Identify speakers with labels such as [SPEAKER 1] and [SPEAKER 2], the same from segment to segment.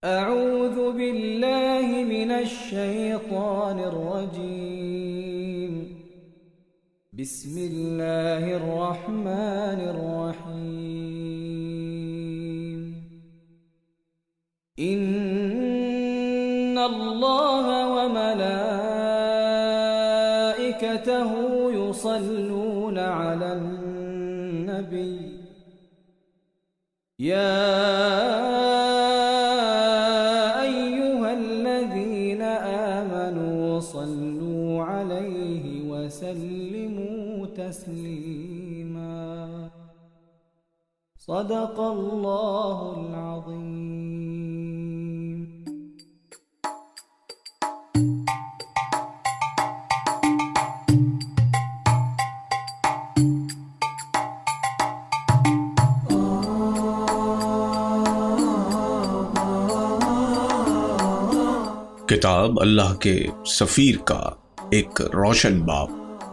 [SPEAKER 1] أعوذ بالله من الشيطان الرجيم. بسم الله الرحمن الرحيم. إن الله وملائكته يصلون على النبي يا أيها الذين آمنوا صلوا عليه وسلموا تسليما. صدق الله العظيم.
[SPEAKER 2] کتاب اللہ کے سفیر کا ایک روشن باب،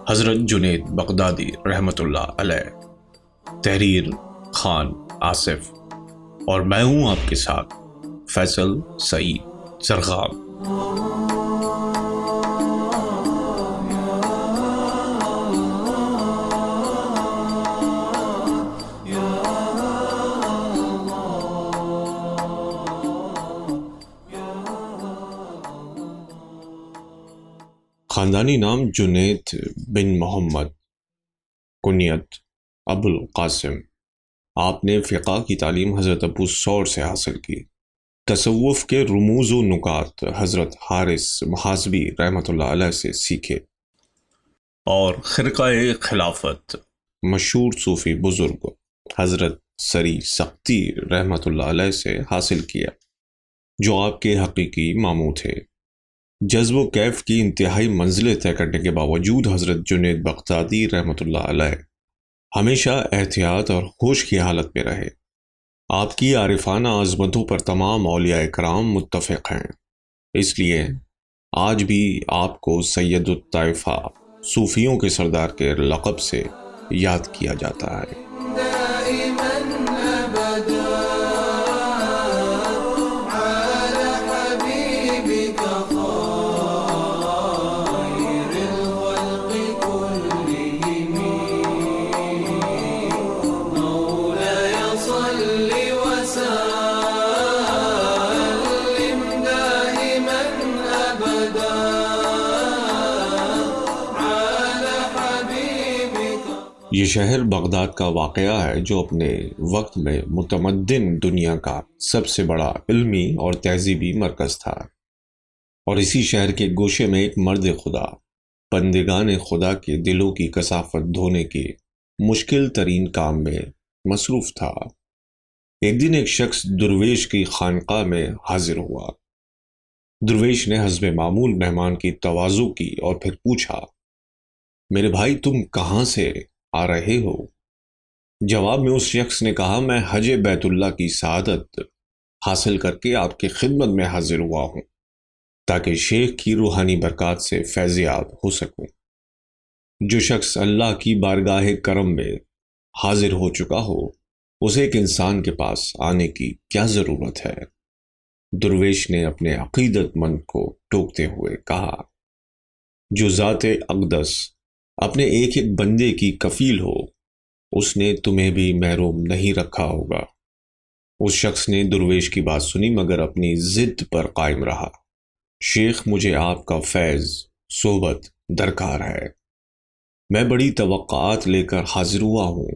[SPEAKER 2] حضرت جنید بغدادی رحمۃ اللہ علیہ، تحریر خان آصف، اور میں ہوں آپ کے ساتھ فیصل سعید زرغام۔ خاندانی نام جنید بن محمد، کنیت ابو القاسم۔ آپ نے فقہ کی تعلیم حضرت ابو ثور سے حاصل کی۔ تصوف کے رموز و نکات حضرت حارث محاسبی رحمۃ اللہ علیہ سے سیکھے، اور خرقہ خلافت مشہور صوفی بزرگ حضرت سری سختی رحمۃ اللہ علیہ سے حاصل کیا، جو آپ کے حقیقی ماموں تھے۔ جذب و کیف کی انتہائی منزلیں طے کرنے کے باوجود حضرت جنید بغدادی رحمۃ اللہ علیہ ہمیشہ احتیاط اور ہوش کی حالت میں رہے۔ آپ کی عارفانہ عظمتوں پر تمام اولیاء کرام متفق ہیں، اس لیے آج بھی آپ کو سید الطائفہ صوفیوں کے سردار کے لقب سے یاد کیا جاتا ہے۔ یہ شہر بغداد کا واقعہ ہے، جو اپنے وقت میں متمدن دنیا کا سب سے بڑا علمی اور تہذیبی مرکز تھا، اور اسی شہر کے گوشے میں ایک مرد خدا بندگان خدا کے دلوں کی کثافت دھونے کے مشکل ترین کام میں مصروف تھا۔ ایک دن ایک شخص درویش کی خانقاہ میں حاضر ہوا۔ درویش نے حسب معمول مہمان کی تواضع کی اور پھر پوچھا، میرے بھائی تم کہاں سے آ رہے ہو؟ جواب میں اس شخص نے کہا، میں حج بیت اللہ کی سعادت حاصل کر کے آپ کی خدمت میں حاضر ہوا ہوں، تاکہ شیخ کی روحانی برکات سے فیض یاب ہو سکوں۔ جو شخص اللہ کی بارگاہ کرم میں حاضر ہو چکا ہو، اسے ایک انسان کے پاس آنے کی کیا ضرورت ہے؟ درویش نے اپنے عقیدت مند کو ٹوکتے ہوئے کہا، جو ذات اقدس اپنے ایک ایک بندے کی کفیل ہو، اس نے تمہیں بھی محروم نہیں رکھا ہوگا۔ اس شخص نے درویش کی بات سنی مگر اپنی ضد پر قائم رہا۔ شیخ، مجھے آپ کا فیض صحبت درکار ہے، میں بڑی توقعات لے کر حاضر ہوا ہوں،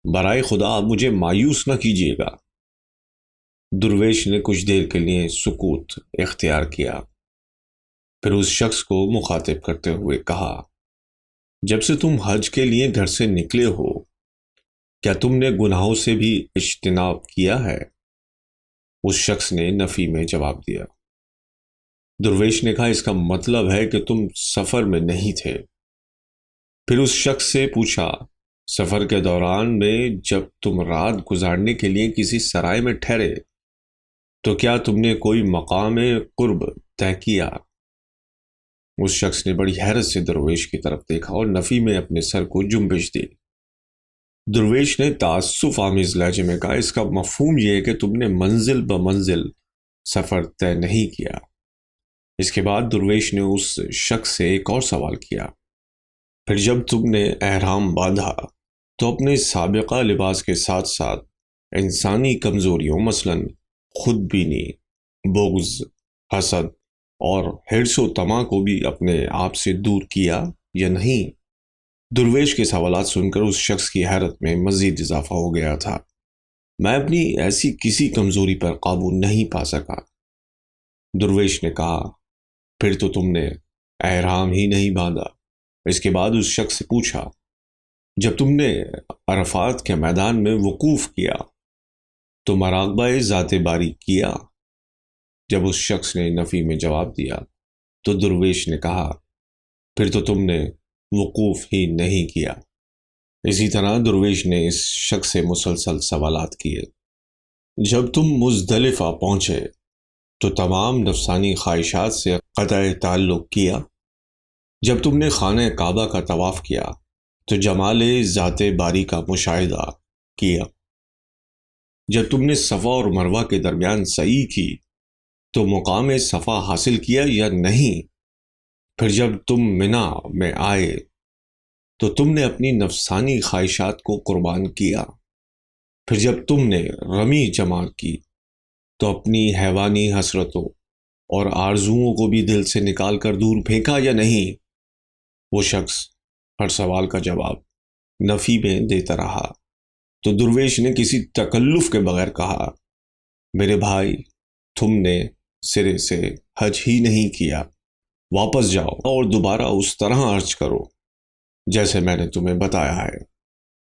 [SPEAKER 2] برائے خدا آپ مجھے مایوس نہ کیجیے گا۔ درویش نے کچھ دیر کے لیے سکوت اختیار کیا، پھر اس شخص کو مخاطب کرتے ہوئے کہا، جب سے تم حج کے لیے گھر سے نکلے ہو، کیا تم نے گناہوں سے بھی اجتناب کیا ہے؟ اس شخص نے نفی میں جواب دیا۔ درویش نے کہا، اس کا مطلب ہے کہ تم سفر میں نہیں تھے۔ پھر اس شخص سے پوچھا، سفر کے دوران میں جب تم رات گزارنے کے لیے کسی سرائے میں ٹھہرے تو کیا تم نے کوئی مقام قرب طے کیا؟ اس شخص نے بڑی حیرت سے درویش کی طرف دیکھا اور نفی میں اپنے سر کو جنبش دی۔ درویش نے تعصف آمیز لہجے میں کہا، اس کا مفہوم یہ ہے کہ تم نے منزل بمنزل سفر طے نہیں کیا۔ اس کے بعد درویش نے اس شخص سے ایک اور سوال کیا، پھر جب تم نے احرام باندھا تو اپنے سابقہ لباس کے ساتھ ساتھ انسانی کمزوریوں مثلاً خود بینی، بغض، حسد اور حرص و طمع کو بھی اپنے آپ سے دور کیا یا نہیں؟ درویش کے سوالات سن کر اس شخص کی حیرت میں مزید اضافہ ہو گیا تھا۔ میں اپنی ایسی کسی کمزوری پر قابو نہیں پا سکا۔ درویش نے کہا، پھر تو تم نے احرام ہی نہیں باندھا۔ اس کے بعد اس شخص سے پوچھا، جب تم نے عرفات کے میدان میں وقوف کیا تو مراقبہ ذات باری کیا؟ جب اس شخص نے نفی میں جواب دیا تو درویش نے کہا، پھر تو تم نے وقوف ہی نہیں کیا۔ اسی طرح درویش نے اس شخص سے مسلسل سوالات کیے۔ جب تم مزدلفہ پہنچے تو تمام نفسانی خواہشات سے قطع تعلق کیا؟ جب تم نے خانہ کعبہ کا طواف کیا تو جمال ذات باری کا مشاہدہ کیا؟ جب تم نے صفا اور مروہ کے درمیان سعی کی تو مقام صفا حاصل کیا یا نہیں؟ پھر جب تم منا میں آئے تو تم نے اپنی نفسانی خواہشات کو قربان کیا؟ پھر جب تم نے رمی جمع کی تو اپنی حیوانی حسرتوں اور آرزوؤں کو بھی دل سے نکال کر دور پھینکا یا نہیں؟ وہ شخص ہر سوال کا جواب نفی میں دیتا رہا تو درویش نے کسی تکلف کے بغیر کہا، میرے بھائی، تم نے سرے سے حج ہی نہیں کیا۔ واپس جاؤ اور دوبارہ اس طرح عرض کرو جیسے میں نے تمہیں بتایا ہے،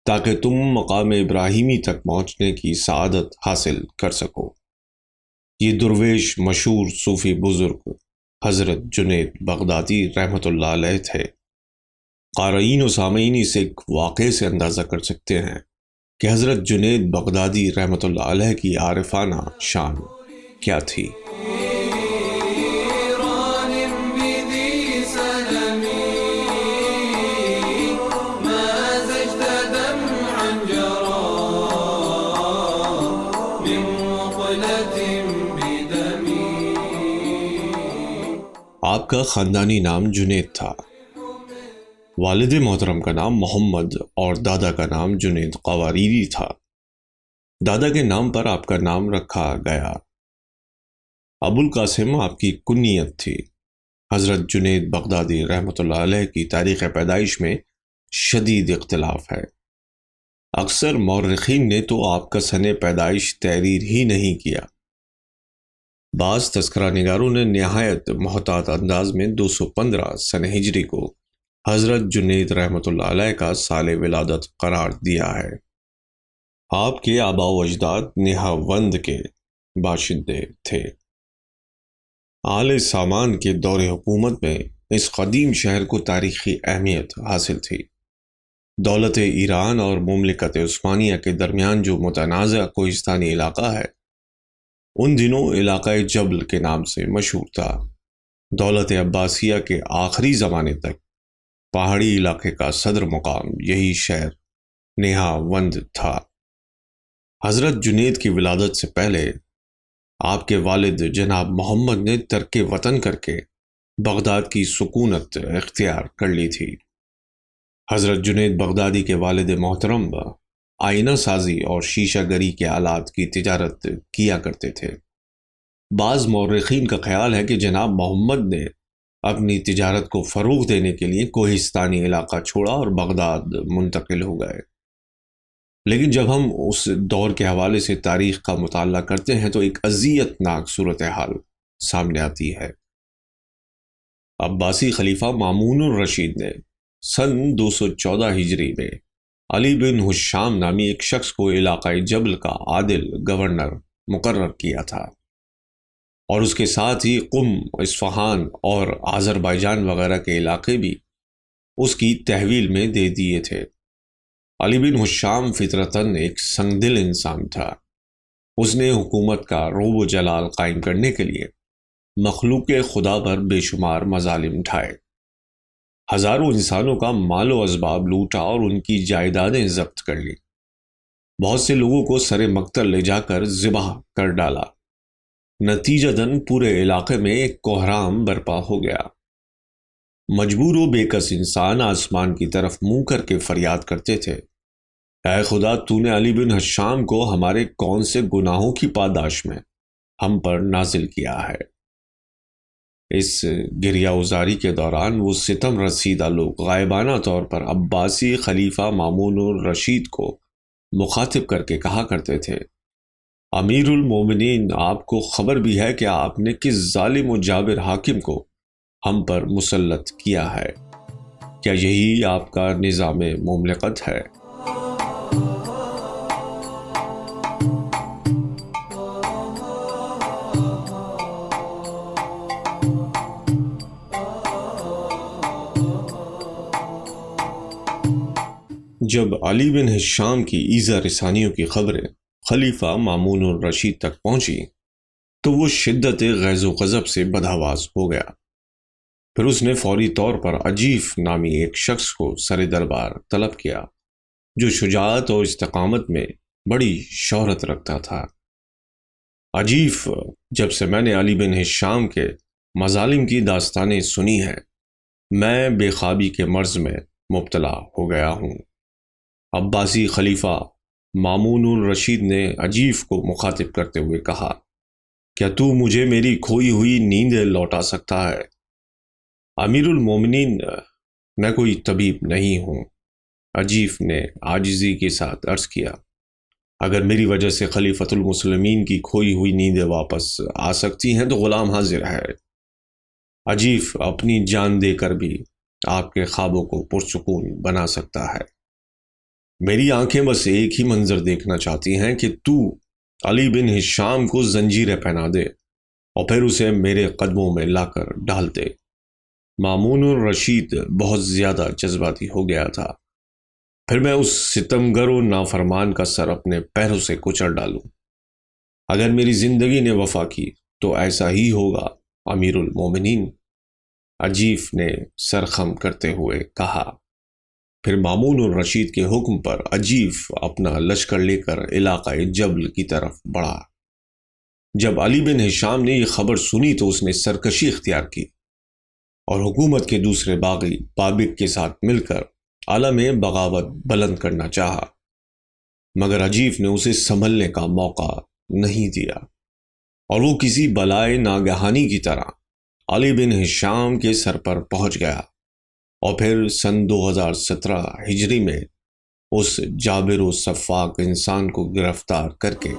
[SPEAKER 2] تاکہ تم مقام ابراہیمی تک پہنچنے کی سعادت حاصل کر سکو۔ یہ درویش مشہور صوفی بزرگ حضرت جنید بغدادی رحمۃ اللہ علیہ تھے۔ قارئین و سامعین اس ایک واقعے سے اندازہ کر سکتے ہیں کہ حضرت جنید بغدادی رحمۃ اللہ علیہ کی عارفانہ شان کیا تھی۔ آپ کا خاندانی نام جنید تھا۔ والد محترم کا نام محمد اور دادا کا نام جنید قواریری تھا۔ دادا کے نام پر آپ کا نام رکھا گیا۔ ابو القاسم آپ کی کنیت تھی۔ حضرت جنید بغدادی رحمۃ اللہ علیہ کی تاریخ پیدائش میں شدید اختلاف ہے۔ اکثر مورخین نے تو آپ کا سن پیدائش تحریر ہی نہیں کیا۔ بعض تذکرہ نگاروں نے نہایت محتاط انداز میں 215 سن ہجری کو حضرت جنید رحمۃ اللہ علیہ کا سال ولادت قرار دیا ہے۔ آپ کے آباء و اجداد نہاوند کے باشندے تھے۔ آل سامان کے دور حکومت میں اس قدیم شہر کو تاریخی اہمیت حاصل تھی۔ دولت ایران اور مملکت عثمانیہ کے درمیان جو متنازع کوہستانی علاقہ ہے، ان دنوں علاقہ جبل کے نام سے مشہور تھا۔ دولت عباسیہ کے آخری زمانے تک پہاڑی علاقے کا صدر مقام یہی شہر نہاوند تھا۔ حضرت جنید کی ولادت سے پہلے آپ کے والد جناب محمد نے ترک وطن کر کے بغداد کی سکونت اختیار کر لی تھی۔ حضرت جنید بغدادی کے والد محترم آئینہ سازی اور شیشہ گری کے آلات کی تجارت کیا کرتے تھے۔ بعض مورخین کا خیال ہے کہ جناب محمد نے اپنی تجارت کو فروغ دینے کے لیے کوہستانی علاقہ چھوڑا اور بغداد منتقل ہو گئے۔ لیکن جب ہم اس دور کے حوالے سے تاریخ کا مطالعہ کرتے ہیں تو ایک اذیت ناک صورتحال سامنے آتی ہے۔ عباسی خلیفہ مامون الرشید نے سن 214 ہجری میں علی بن حشام نامی ایک شخص کو علاقہ جبل کا عادل گورنر مقرر کیا تھا، اور اس کے ساتھ ہی قم، اصفہان اور آذربائیجان وغیرہ کے علاقے بھی اس کی تحویل میں دے دیے تھے۔ علی بن حشام فطرتاً ایک سنگدل انسان تھا۔ اس نے حکومت کا روب و جلال قائم کرنے کے لیے مخلوق خدا پر بے شمار مظالم ڈھائے، ہزاروں انسانوں کا مال و اسباب لوٹا اور ان کی جائیدادیں ضبط کر لی، بہت سے لوگوں کو سر مقتل لے جا کر ذبح کر ڈالا۔ نتیجتاً پورے علاقے میں ایک کوہرام برپا ہو گیا۔ مجبور و بے کس انسان آسمان کی طرف منہ کر کے فریاد کرتے تھے، اے خدا، تو نے علی بن ہشام کو ہمارے کون سے گناہوں کی پاداش میں ہم پر نازل کیا ہے؟ اس گریہ ازاری کے دوران وہ ستم رسیدہ لوگ غائبانہ طور پر عباسی خلیفہ مامون الرشید کو مخاطب کر کے کہا کرتے تھے، امیر المومنین، آپ کو خبر بھی ہے کہ آپ نے کس ظالم و جابر حاکم کو ہم پر مسلط کیا ہے؟ کیا یہی آپ کا نظام مملکت ہے؟ جب علی بن ہشام کی ایذا رسانیوں کی خبریں خلیفہ مامون الرشید تک پہنچی تو وہ شدت غیظ و غضب سے بدحواس ہو گیا۔ پھر اس نے فوری طور پر عجیف نامی ایک شخص کو سر دربار طلب کیا جو شجاعت اور استقامت میں بڑی شہرت رکھتا تھا۔ عجیف، جب سے میں نے علی بن ہشام کے مظالم کی داستانیں سنی ہیں، میں بے خوابی کے مرض میں مبتلا ہو گیا ہوں۔ عباسی خلیفہ مامون الرشید نے عجیف کو مخاطب کرتے ہوئے کہا، کیا تو مجھے میری کھوئی ہوئی نیند لوٹا سکتا ہے؟ امیر المومنین، میں کوئی طبیب نہیں ہوں، عجیف نے عاجزی کے ساتھ عرض کیا۔ اگر میری وجہ سے خلیفۃ المسلمین کی کھوئی ہوئی نیندیں واپس آ سکتی ہیں تو غلام حاضر ہے۔ عجیف اپنی جان دے کر بھی آپ کے خوابوں کو پرسکون بنا سکتا ہے۔ میری آنکھیں بس ایک ہی منظر دیکھنا چاہتی ہیں کہ تو علی بن ہشام کو زنجیریں پہنا دے اور پھر اسے میرے قدموں میں لا کر ڈال دے۔ مامون الرشید بہت زیادہ جذباتی ہو گیا تھا۔ پھر میں اس ستمگر و نافرمان کا سر اپنے پیروں سے کچل ڈالوں۔ اگر میری زندگی نے وفا کی تو ایسا ہی ہوگا امیر المومنین، عجیف نے سرخم کرتے ہوئے کہا۔ پھر مامون الرشید کے حکم پر عجیف اپنا لشکر لے کر علاقہ جبل کی طرف بڑھا۔ جب علی بن ہشام نے یہ خبر سنی تو اس نے سرکشی اختیار کی اور حکومت کے دوسرے باغی بابک کے ساتھ مل کر عالم بغاوت بلند کرنا چاہا، مگر عجیف نے اسے سنبھلنے کا موقع نہیں دیا اور وہ کسی بلائے ناگہانی کی طرح علی بن ہشام کے سر پر پہنچ گیا، اور پھر سن 2017 ہجری میں اس جابر و سفاک انسان کو گرفتار کر کے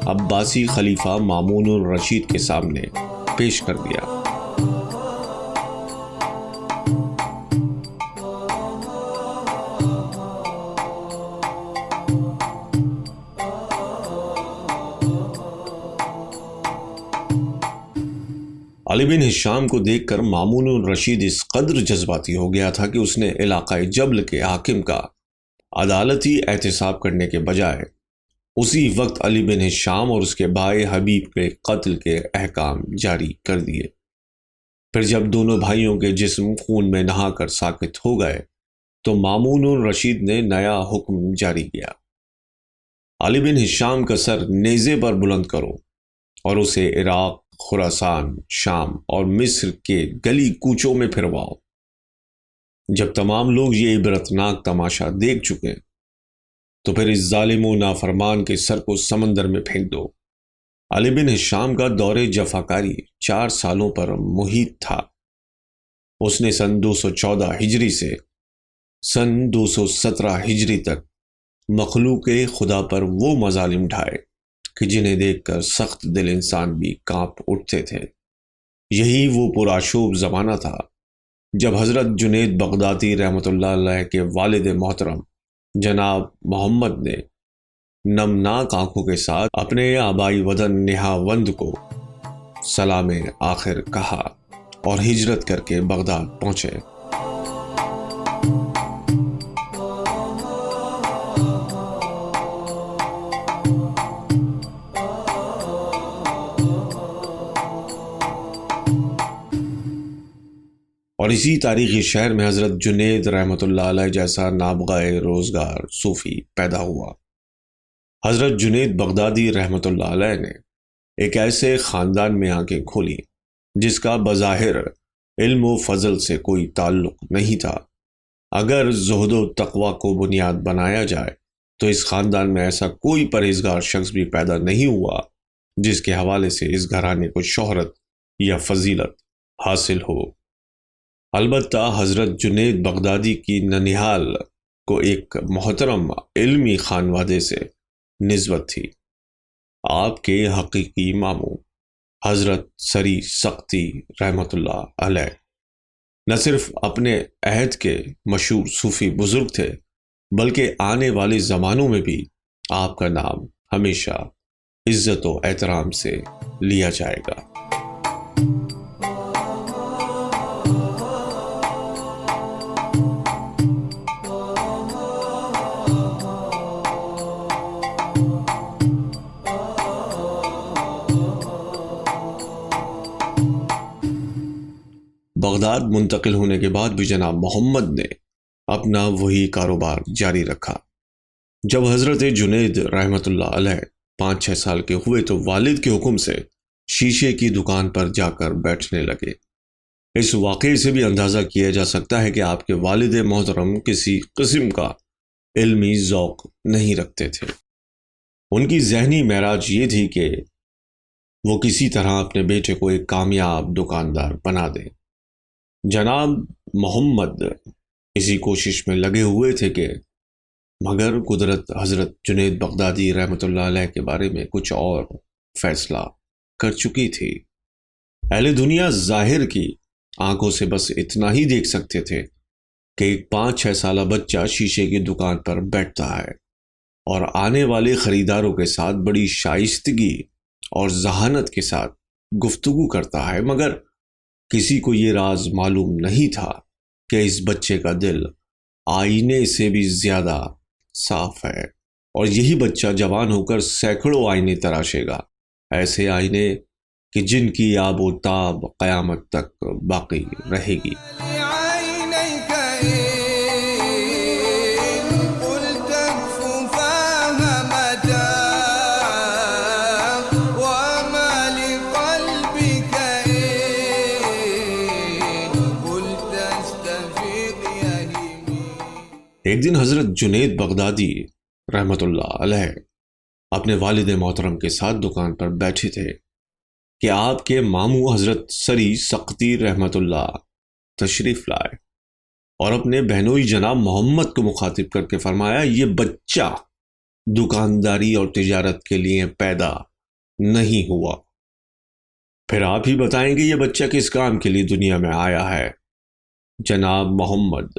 [SPEAKER 2] عباسی خلیفہ مامون الرشید کے سامنے پیش کر دیا۔ علی بن ہشام کو دیکھ کر مامون الرشید اس قدر جذباتی ہو گیا تھا کہ اس نے علاقہ جبل کے حاکم کا عدالتی احتساب کرنے کے بجائے اسی وقت علی بن ہشام اور اس کے بھائی حبیب کے قتل کے احکام جاری کر دیے۔ پھر جب دونوں بھائیوں کے جسم خون میں نہا کر ساکت ہو گئے تو مامون الرشید نے نیا حکم جاری کیا، علی بن ہشام کا سر نیزے پر بلند کرو اور اسے عراق، خراسان، شام اور مصر کے گلی کوچوں میں پھرواؤ۔ جب تمام لوگ یہ عبرتناک تماشا دیکھ چکے تو پھر اس ظالم و نافرمان کے سر کو سمندر میں پھینک دو۔ علی بن ہشام کا دور جفاکاری 4 سالوں پر محیط تھا۔ اس نے سن 214 ہجری سے سن 217 ہجری تک مخلوق خدا پر وہ مظالم ڈھائے کہ جنہیں دیکھ کر سخت دل انسان بھی کانپ اٹھتے تھے۔ یہی وہ پرآشوب زمانہ تھا جب حضرت جنید بغدادی رحمۃ اللہ علیہ کے والد محترم جناب محمد نے نمناک آنکھوں کے ساتھ اپنے آبائی وطن نہاوند کو سلام آخر کہا اور ہجرت کر کے بغداد پہنچے۔ اور اسی تاریخی شہر میں حضرت جنید رحمۃ اللہ علیہ جیسا نابغہ روزگار صوفی پیدا ہوا۔ حضرت جنید بغدادی رحمۃ اللہ علیہ نے ایک ایسے خاندان میں آنکھیں کھولیں جس کا بظاہر علم و فضل سے کوئی تعلق نہیں تھا۔ اگر زہد و تقوی کو بنیاد بنایا جائے تو اس خاندان میں ایسا کوئی پرہیزگار شخص بھی پیدا نہیں ہوا جس کے حوالے سے اس گھرانے کو شہرت یا فضیلت حاصل ہو۔ البتہ حضرت جنید بغدادی کی ننیہال کو ایک محترم علمی خانوادے سے نسبت تھی۔ آپ کے حقیقی ماموں حضرت سری سقطی رحمۃ اللہ علیہ نہ صرف اپنے عہد کے مشہور صوفی بزرگ تھے بلکہ آنے والے زمانوں میں بھی آپ کا نام ہمیشہ عزت و احترام سے لیا جائے گا۔ بغداد منتقل ہونے کے بعد بھی جناب محمد نے اپنا وہی کاروبار جاری رکھا۔ جب حضرت جنید رحمۃ اللہ علیہ 5-6 سال کے ہوئے تو والد کے حکم سے شیشے کی دکان پر جا کر بیٹھنے لگے۔ اس واقعے سے بھی اندازہ کیا جا سکتا ہے کہ آپ کے والد محترم کسی قسم کا علمی ذوق نہیں رکھتے تھے۔ ان کی ذہنی معراج یہ تھی کہ وہ کسی طرح اپنے بیٹے کو ایک کامیاب دکاندار بنا دیں۔ جناب محمد اسی کوشش میں لگے ہوئے تھے کہ مگر قدرت حضرت جنید بغدادی رحمۃ اللہ علیہ کے بارے میں کچھ اور فیصلہ کر چکی تھی۔ اہل دنیا ظاہر کی آنکھوں سے بس اتنا ہی دیکھ سکتے تھے کہ ایک 5-6 سالہ بچہ شیشے کی دکان پر بیٹھتا ہے اور آنے والے خریداروں کے ساتھ بڑی شائستگی اور ذہانت کے ساتھ گفتگو کرتا ہے، مگر کسی کو یہ راز معلوم نہیں تھا کہ اس بچے کا دل آئینے سے بھی زیادہ صاف ہے، اور یہی بچہ جوان ہو کر سینکڑوں آئینے تراشے گا، ایسے آئینے کہ جن کی آب و تاب قیامت تک باقی رہے گی۔ ایک دن حضرت جنید بغدادی رحمۃ اللہ علیہ اپنے والد محترم کے ساتھ دکان پر بیٹھے تھے کہ آپ کے ماموں حضرت سری سقطی رحمۃ اللہ تشریف لائے اور اپنے بہنوئی جناب محمد کو مخاطب کر کے فرمایا، یہ بچہ دکانداری اور تجارت کے لیے پیدا نہیں ہوا، پھر آپ ہی بتائیں گے یہ بچہ کس کام کے لیے دنیا میں آیا ہے۔ جناب محمد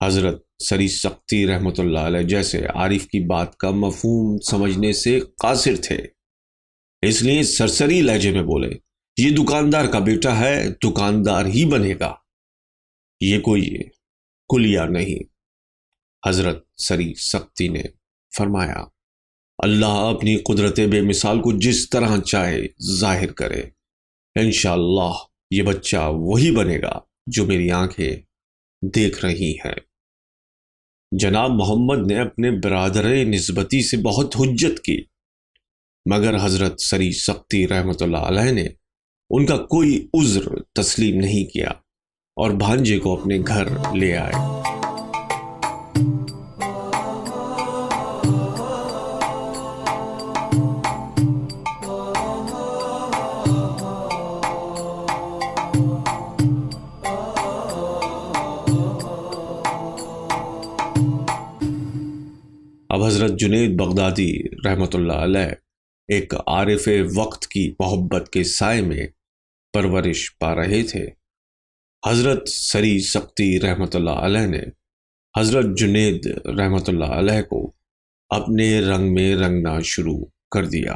[SPEAKER 2] حضرت سری سقطی رحمۃ اللہ علیہ جیسے عارف کی بات کا مفہوم سمجھنے سے قاصر تھے، اس لیے سرسری لہجے میں بولے، یہ دکاندار کا بیٹا ہے، دکاندار ہی بنے گا، یہ کوئی کلیہ نہیں۔ حضرت سری سقطی نے فرمایا، اللہ اپنی قدرت بے مثال کو جس طرح چاہے ظاہر کرے، انشاءاللہ یہ بچہ وہی بنے گا جو میری آنکھیں دیکھ رہی ہیں۔ جناب محمد نے اپنے برادر نسبتی سے بہت حجت کی، مگر حضرت سری سقطی رحمۃ اللہ علیہ نے ان کا کوئی عذر تسلیم نہیں کیا اور بھانجے کو اپنے گھر لے آئے۔ اب حضرت جنید بغدادی رحمۃ اللہ علیہ ایک عارف وقت کی محبت کے سائے میں پرورش پا رہے تھے۔ حضرت سری سقطی رحمۃ اللہ علیہ نے حضرت جنید رحمۃ اللہ علیہ کو اپنے رنگ میں رنگنا شروع کر دیا۔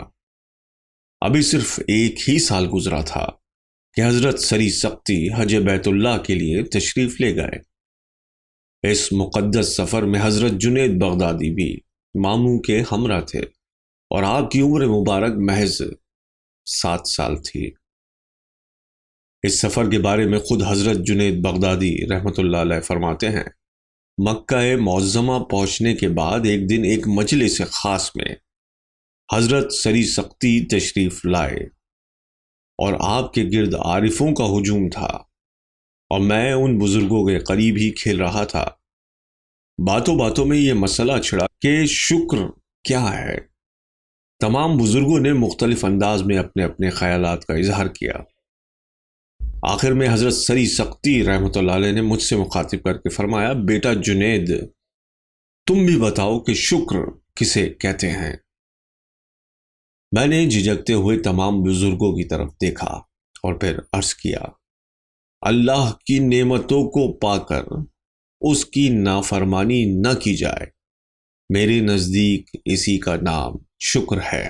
[SPEAKER 2] ابھی صرف 1 ہی سال گزرا تھا کہ حضرت سری سقطی حج بیت اللہ کے لیے تشریف لے گئے۔ اس مقدس سفر میں حضرت جنید بغدادی بھی ماموں کے ہمراہ تھے اور آپ کی عمر مبارک محض 7 سال تھی۔ اس سفر کے بارے میں خود حضرت جنید بغدادی رحمۃ اللہ علیہ فرماتے ہیں، مکہ معظمہ پہنچنے کے بعد ایک دن ایک مجلس خاص میں حضرت سری سقطی تشریف لائے اور آپ کے گرد عارفوں کا ہجوم تھا، اور میں ان بزرگوں کے قریب ہی کھیل رہا تھا۔ باتوں باتوں میں یہ مسئلہ چھڑا کہ شکر کیا ہے۔ تمام بزرگوں نے مختلف انداز میں اپنے اپنے خیالات کا اظہار کیا۔ آخر میں حضرت سری سختی رحمۃ اللہ علیہ نے مجھ سے مخاطب کر کے فرمایا، بیٹا جنید، تم بھی بتاؤ کہ شکر کسے کہتے ہیں؟ میں نے جھجکتے ہوئے تمام بزرگوں کی طرف دیکھا اور پھر عرض کیا، اللہ کی نعمتوں کو پا کر اس کی نافرمانی نہ کی جائے، میرے نزدیک اسی کا نام شکر ہے۔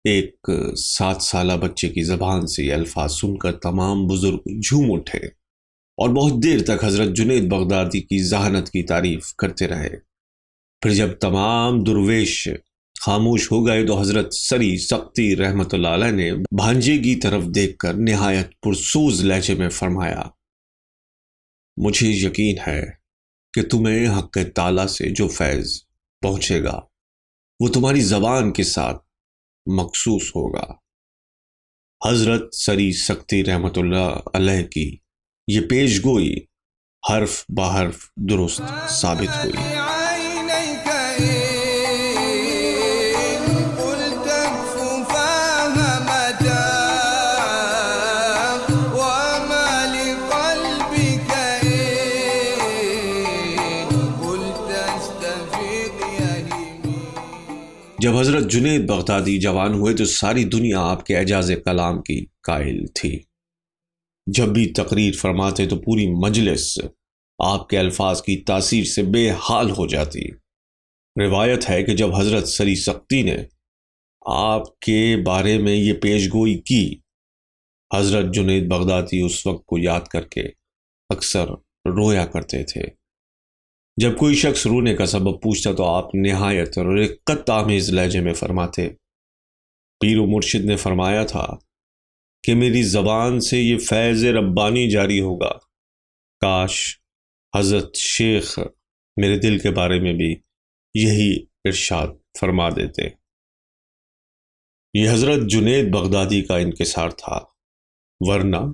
[SPEAKER 2] ایک 7 سالہ بچے کی زبان سے یہ الفاظ سن کر تمام بزرگ جھوم اٹھے اور بہت دیر تک حضرت جنید بغدادی کی ذہانت کی تعریف کرتے رہے۔ پھر جب تمام درویش خاموش ہو گئے تو حضرت سری سختی رحمۃ اللہ علیہ نے بھانجے کی طرف دیکھ کر نہایت پرسوز لہجے میں فرمایا، مجھے یقین ہے کہ تمہیں حق تعالیٰ سے جو فیض پہنچے گا وہ تمہاری زبان کے ساتھ مخصوص ہوگا۔ حضرت سری سختی رحمۃ اللہ علیہ کی یہ پیش گوئی حرف بحرف درست ثابت ہوئی۔ جب حضرت جنید بغدادی جوان ہوئے تو ساری دنیا آپ کے اعجاز کلام کی قائل تھی۔ جب بھی تقریر فرماتے تو پوری مجلس آپ کے الفاظ کی تاثیر سے بے حال ہو جاتی۔ روایت ہے کہ جب حضرت سری سختی نے آپ کے بارے میں یہ پیش گوئی کی، حضرت جنید بغدادی اس وقت کو یاد کر کے اکثر رویا کرتے تھے۔ جب کوئی شخص رونے کا سبب پوچھتا تو آپ نہایت رقت آمیز لہجے میں فرماتے، پیر و مرشد نے فرمایا تھا کہ میری زبان سے یہ فیض ربانی جاری ہوگا، کاش حضرت شیخ میرے دل کے بارے میں بھی یہی ارشاد فرما دیتے۔ یہ حضرت جنید بغدادی کا انکسار تھا، ورنہ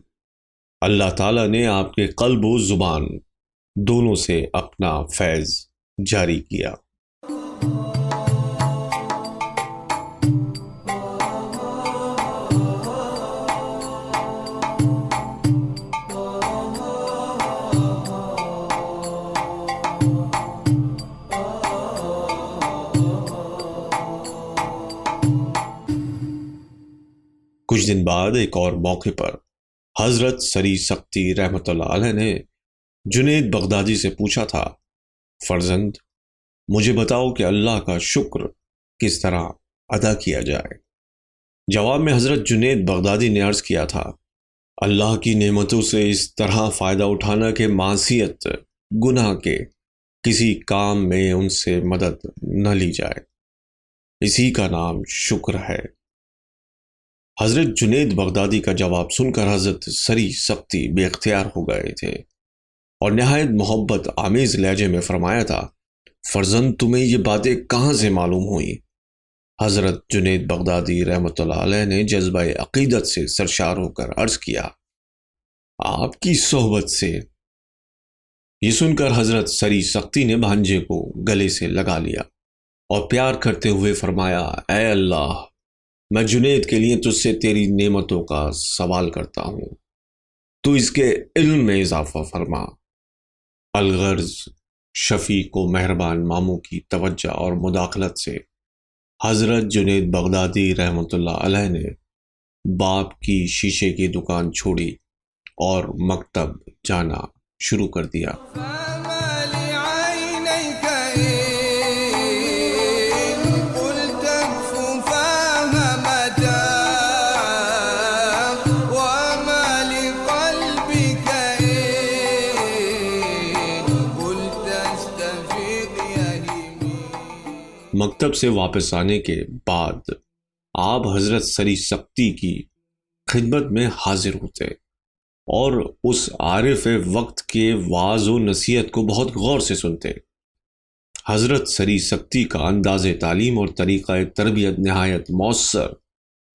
[SPEAKER 2] اللہ تعالیٰ نے آپ کے قلب و زبان دونوں سے اپنا فیض جاری کیا۔ کچھ دن بعد ایک اور موقع پر حضرت سری سختی رحمۃ اللہ علیہ نے جنید بغدادی سے پوچھا تھا، فرزند مجھے بتاؤ کہ اللہ کا شکر کس طرح ادا کیا جائے؟ جواب میں حضرت جنید بغدادی نے عرض کیا تھا، اللہ کی نعمتوں سے اس طرح فائدہ اٹھانا کہ معصیت گناہ کے کسی کام میں ان سے مدد نہ لی جائے، اسی کا نام شکر ہے۔ حضرت جنید بغدادی کا جواب سن کر حضرت سری سختی بے اختیار ہو گئے تھے اور نہایت محبت آمیز لہجے میں فرمایا تھا، فرزند تمہیں یہ باتیں کہاں سے معلوم ہوئیں؟ حضرت جنید بغدادی رحمۃ اللہ علیہ نے جذبہ عقیدت سے سرشار ہو کر عرض کیا، آپ کی صحبت سے۔ یہ سن کر حضرت سری سختی نے بھانجے کو گلے سے لگا لیا اور پیار کرتے ہوئے فرمایا، اے اللہ، میں جنید کے لیے تجھ سے تیری نعمتوں کا سوال کرتا ہوں، تو اس کے علم میں اضافہ فرما۔ الغرض شفیق و مہربان ماموں کی توجہ اور مداخلت سے حضرت جنید بغدادی رحمۃ اللہ علیہ نے باپ کی شیشے کی دکان چھوڑی اور مکتب جانا شروع کر دیا۔ مکتب سے واپس آنے کے بعد آپ حضرت سری سختی کی خدمت میں حاضر ہوتے اور اس عارف وقت کے وعظ و نصیحت کو بہت غور سے سنتے۔ حضرت سری سختی کا انداز تعلیم اور طریقہ تربیت نہایت مؤثر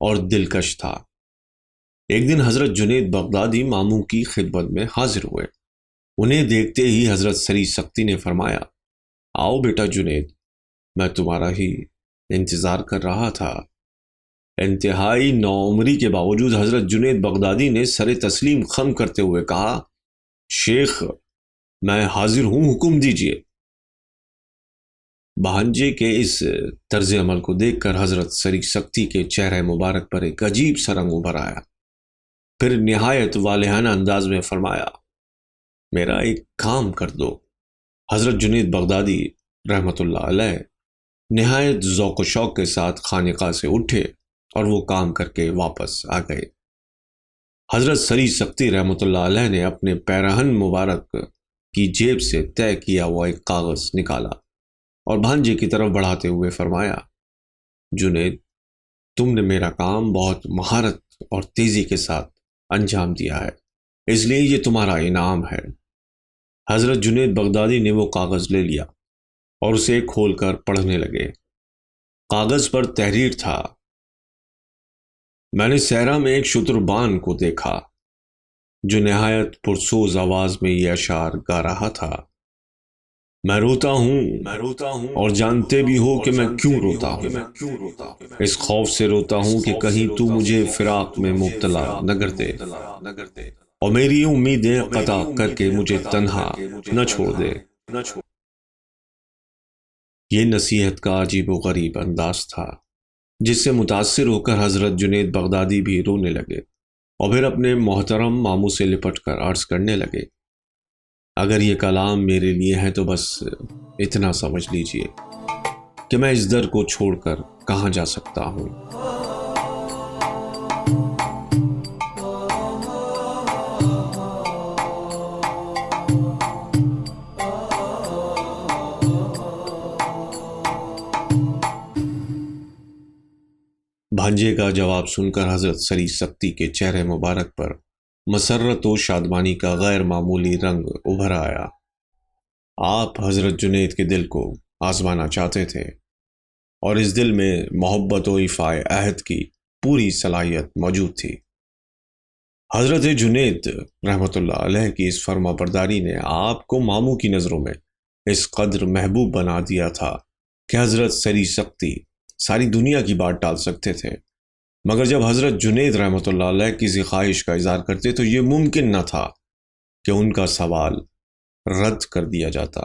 [SPEAKER 2] اور دلکش تھا۔ ایک دن حضرت جنید بغدادی ماموں کی خدمت میں حاضر ہوئے۔ انہیں دیکھتے ہی حضرت سری سختی نے فرمایا، آؤ بیٹا جنید، میں تمہارا ہی انتظار کر رہا تھا۔ انتہائی نوعمری کے باوجود حضرت جنید بغدادی نے سر تسلیم خم کرتے ہوئے کہا، شیخ میں حاضر ہوں، حکم دیجیے۔ بھانجے کے اس طرز عمل کو دیکھ کر حضرت سری سختی کے چہرہ مبارک پر ایک عجیب سا رنگ ابھر آیا۔ پھر نہایت والہانہ انداز میں فرمایا، میرا ایک کام کر دو۔ حضرت جنید بغدادی رحمۃ اللہ علیہ نہایت ذوق و شوق کے ساتھ خانقاہ سے اٹھے اور وہ کام کر کے واپس آ گئے۔ حضرت سری سختی رحمۃ اللہ علیہ نے اپنے پیرہن مبارک کی جیب سے طے کیا ہوا ایک کاغذ نکالا اور بھانجے کی طرف بڑھاتے ہوئے فرمایا، جنید تم نے میرا کام بہت مہارت اور تیزی کے ساتھ انجام دیا ہے، اس لیے یہ تمہارا انعام ہے۔ حضرت جنید بغدادی نے وہ کاغذ لے لیا اور اسے کھول کر پڑھنے لگے۔ کاغذ پر تحریر تھا، میں نے صحرا میں ایک شتربان کو دیکھا جو نہایت پرسوز آواز میں یہ اشعار گا رہا تھا، میں روتا ہوں اور جانتے بھی ہو کہ میں کیوں روتا ہوں۔ اس خوف سے روتا ہوں کہ کہیں تو مجھے فراق میں مبتلا نہ کر دے اور میری امیدیں قطع کر کے مجھے تنہا نہ چھوڑ دے۔ یہ نصیحت کا عجیب و غریب انداز تھا جس سے متاثر ہو کر حضرت جنید بغدادی بھی رونے لگے اور پھر اپنے محترم ماموں سے لپٹ کر عرض کرنے لگے، اگر یہ کلام میرے لیے ہے تو بس اتنا سمجھ لیجئے کہ میں اس در کو چھوڑ کر کہاں جا سکتا ہوں۔ بھانجے کا جواب سن کر حضرت سری سختی کے چہرے مبارک پر مسرت و شادمانی کا غیر معمولی رنگ ابھر آیا۔ آپ حضرت جنید کے دل کو آزمانا چاہتے تھے اور اس دل میں محبت و ایفاء عہد کی پوری صلاحیت موجود تھی۔ حضرت جنید رحمۃ اللہ علیہ کی اس فرما برداری نے آپ کو ماموں کی نظروں میں اس قدر محبوب بنا دیا تھا کہ حضرت سری سختی ساری دنیا کی بات ٹال سکتے تھے، مگر جب حضرت جنید رحمۃ اللہ علیہ کسی خواہش کا اظہار کرتے تو یہ ممکن نہ تھا کہ ان کا سوال رد کر دیا جاتا۔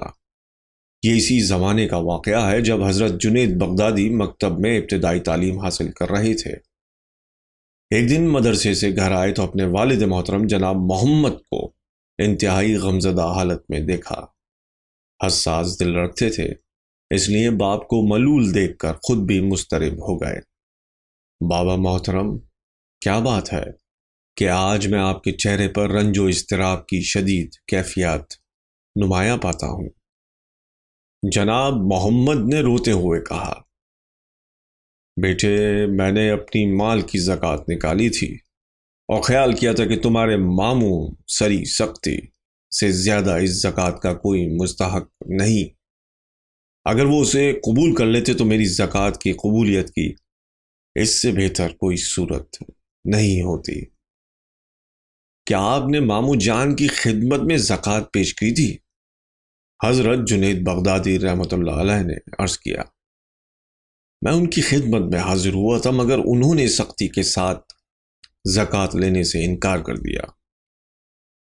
[SPEAKER 2] یہ اسی زمانے کا واقعہ ہے جب حضرت جنید بغدادی مکتب میں ابتدائی تعلیم حاصل کر رہے تھے۔ ایک دن مدرسے سے گھر آئے تو اپنے والد محترم جناب محمد کو انتہائی غمزدہ حالت میں دیکھا۔ حساس دل رکھتے تھے، اس لیے باپ کو ملول دیکھ کر خود بھی مضطرب ہو گئے۔ بابا محترم، کیا بات ہے کہ آج میں آپ کے چہرے پر رنج و اضطراب کی شدید کیفیات نمایاں پاتا ہوں؟ جناب محمد نے روتے ہوئے کہا، بیٹے میں نے اپنی مال کی زکوٰۃ نکالی تھی اور خیال کیا تھا کہ تمہارے ماموں سری سختی سے زیادہ اس زکوٰۃ کا کوئی مستحق نہیں، اگر وہ اسے قبول کر لیتے تو میری زکوٰۃ کی قبولیت کی اس سے بہتر کوئی صورت نہیں ہوتی۔ کیا آپ نے ماموں جان کی خدمت میں زکوٰۃ پیش کی تھی؟ حضرت جنید بغدادی رحمۃ اللہ علیہ نے عرض کیا، میں ان کی خدمت میں حاضر ہوا تھا مگر انہوں نے سختی کے ساتھ زکوٰۃ لینے سے انکار کر دیا۔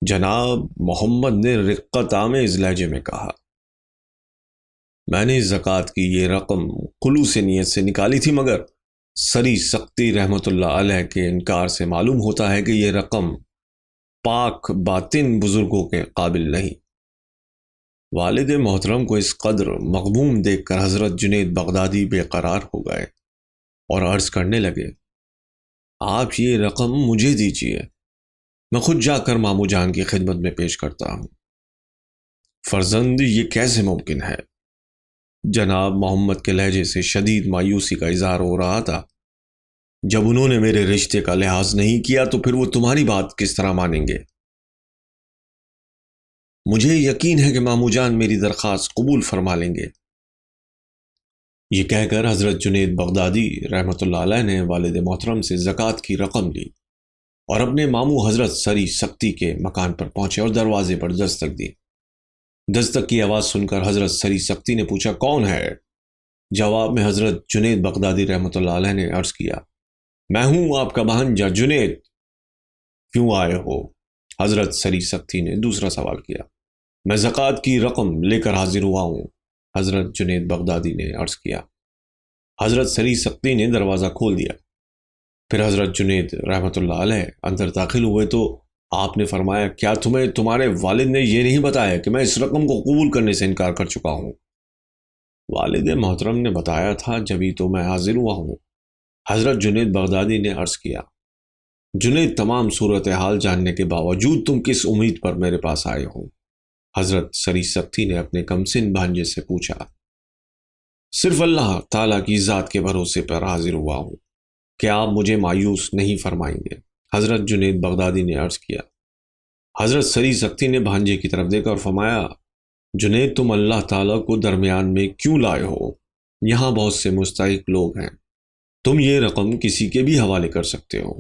[SPEAKER 2] جناب محمد نے رقت آمیز لہجے میں کہا، میں نے زکوٰۃ کی یہ رقم خلوص نیت سے نکالی تھی مگر سری سختی رحمۃ اللہ علیہ کے انکار سے معلوم ہوتا ہے کہ یہ رقم پاک باطن بزرگوں کے قابل نہیں۔ والد محترم کو اس قدر مغموم دیکھ کر حضرت جنید بغدادی بے قرار ہو گئے اور عرض کرنے لگے، آپ یہ رقم مجھے دیجیے، میں خود جا کر ماموں جان کی خدمت میں پیش کرتا ہوں۔ فرزند یہ کیسے ممکن ہے؟ جناب محمد کے لہجے سے شدید مایوسی کا اظہار ہو رہا تھا، جب انہوں نے میرے رشتے کا لحاظ نہیں کیا تو پھر وہ تمہاری بات کس طرح مانیں گے؟ مجھے یقین ہے کہ ماموں جان میری درخواست قبول فرما لیں گے۔ یہ کہہ کر حضرت جنید بغدادی رحمۃ اللہ علیہ نے والد محترم سے زکوٰۃ کی رقم لی اور اپنے ماموں حضرت سری سختی کے مکان پر پہنچے اور دروازے پر دستک دی۔ دستک کی آواز سن کر حضرت سری سختی نے پوچھا کون ہے؟ جواب میں حضرت جنید بغدادی رحمۃ اللہ علیہ نے عرض کیا میں ہوں آپ کا بھانجا جنید، کیوں آئے ہو؟ حضرت سری سختی نے دوسرا سوال کیا۔ میں زکوٰۃ کی رقم لے کر حاضر ہوا ہوں، حضرت جنید بغدادی نے عرض کیا۔ حضرت سری سختی نے دروازہ کھول دیا۔ پھر حضرت جنید رحمۃ اللہ علیہ اندر داخل ہوئے تو آپ نے فرمایا کیا تمہیں تمہارے والد نے یہ نہیں بتایا کہ میں اس رقم کو قبول کرنے سے انکار کر چکا ہوں؟ والد محترم نے بتایا تھا، جبھی تو میں حاضر ہوا ہوں، حضرت جنید بغدادی نے عرض کیا۔ جنید تمام صورتحال جاننے کے باوجود تم کس امید پر میرے پاس آئے ہو؟ حضرت سری سختی نے اپنے کمسن بھانجے سے پوچھا۔ صرف اللہ تعالیٰ کی ذات کے بھروسے پر حاضر ہوا ہوں کہ آپ مجھے مایوس نہیں فرمائیں گے، حضرت جنید بغدادی نے عرض کیا۔ حضرت سری سختی نے بھانجے کی طرف دیکھا اور فرمایا جنید تم اللہ تعالیٰ کو درمیان میں کیوں لائے ہو؟ یہاں بہت سے مستحق لوگ ہیں، تم یہ رقم کسی کے بھی حوالے کر سکتے ہو،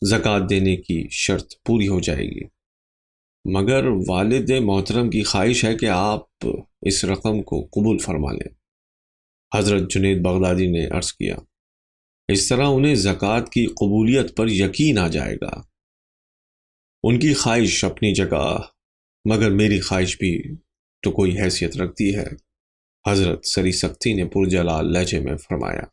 [SPEAKER 2] زکوٰۃ دینے کی شرط پوری ہو جائے گی، مگر والد محترم کی خواہش ہے کہ آپ اس رقم کو قبول فرما لیں، حضرت جنید بغدادی نے عرض کیا۔ اس طرح انہیں زکوٰۃ کی قبولیت پر یقین آ جائے گا۔ ان کی خواہش اپنی جگہ، مگر میری خواہش بھی تو کوئی حیثیت رکھتی ہے، حضرت سری سختی نے پرجلال لہجے میں فرمایا۔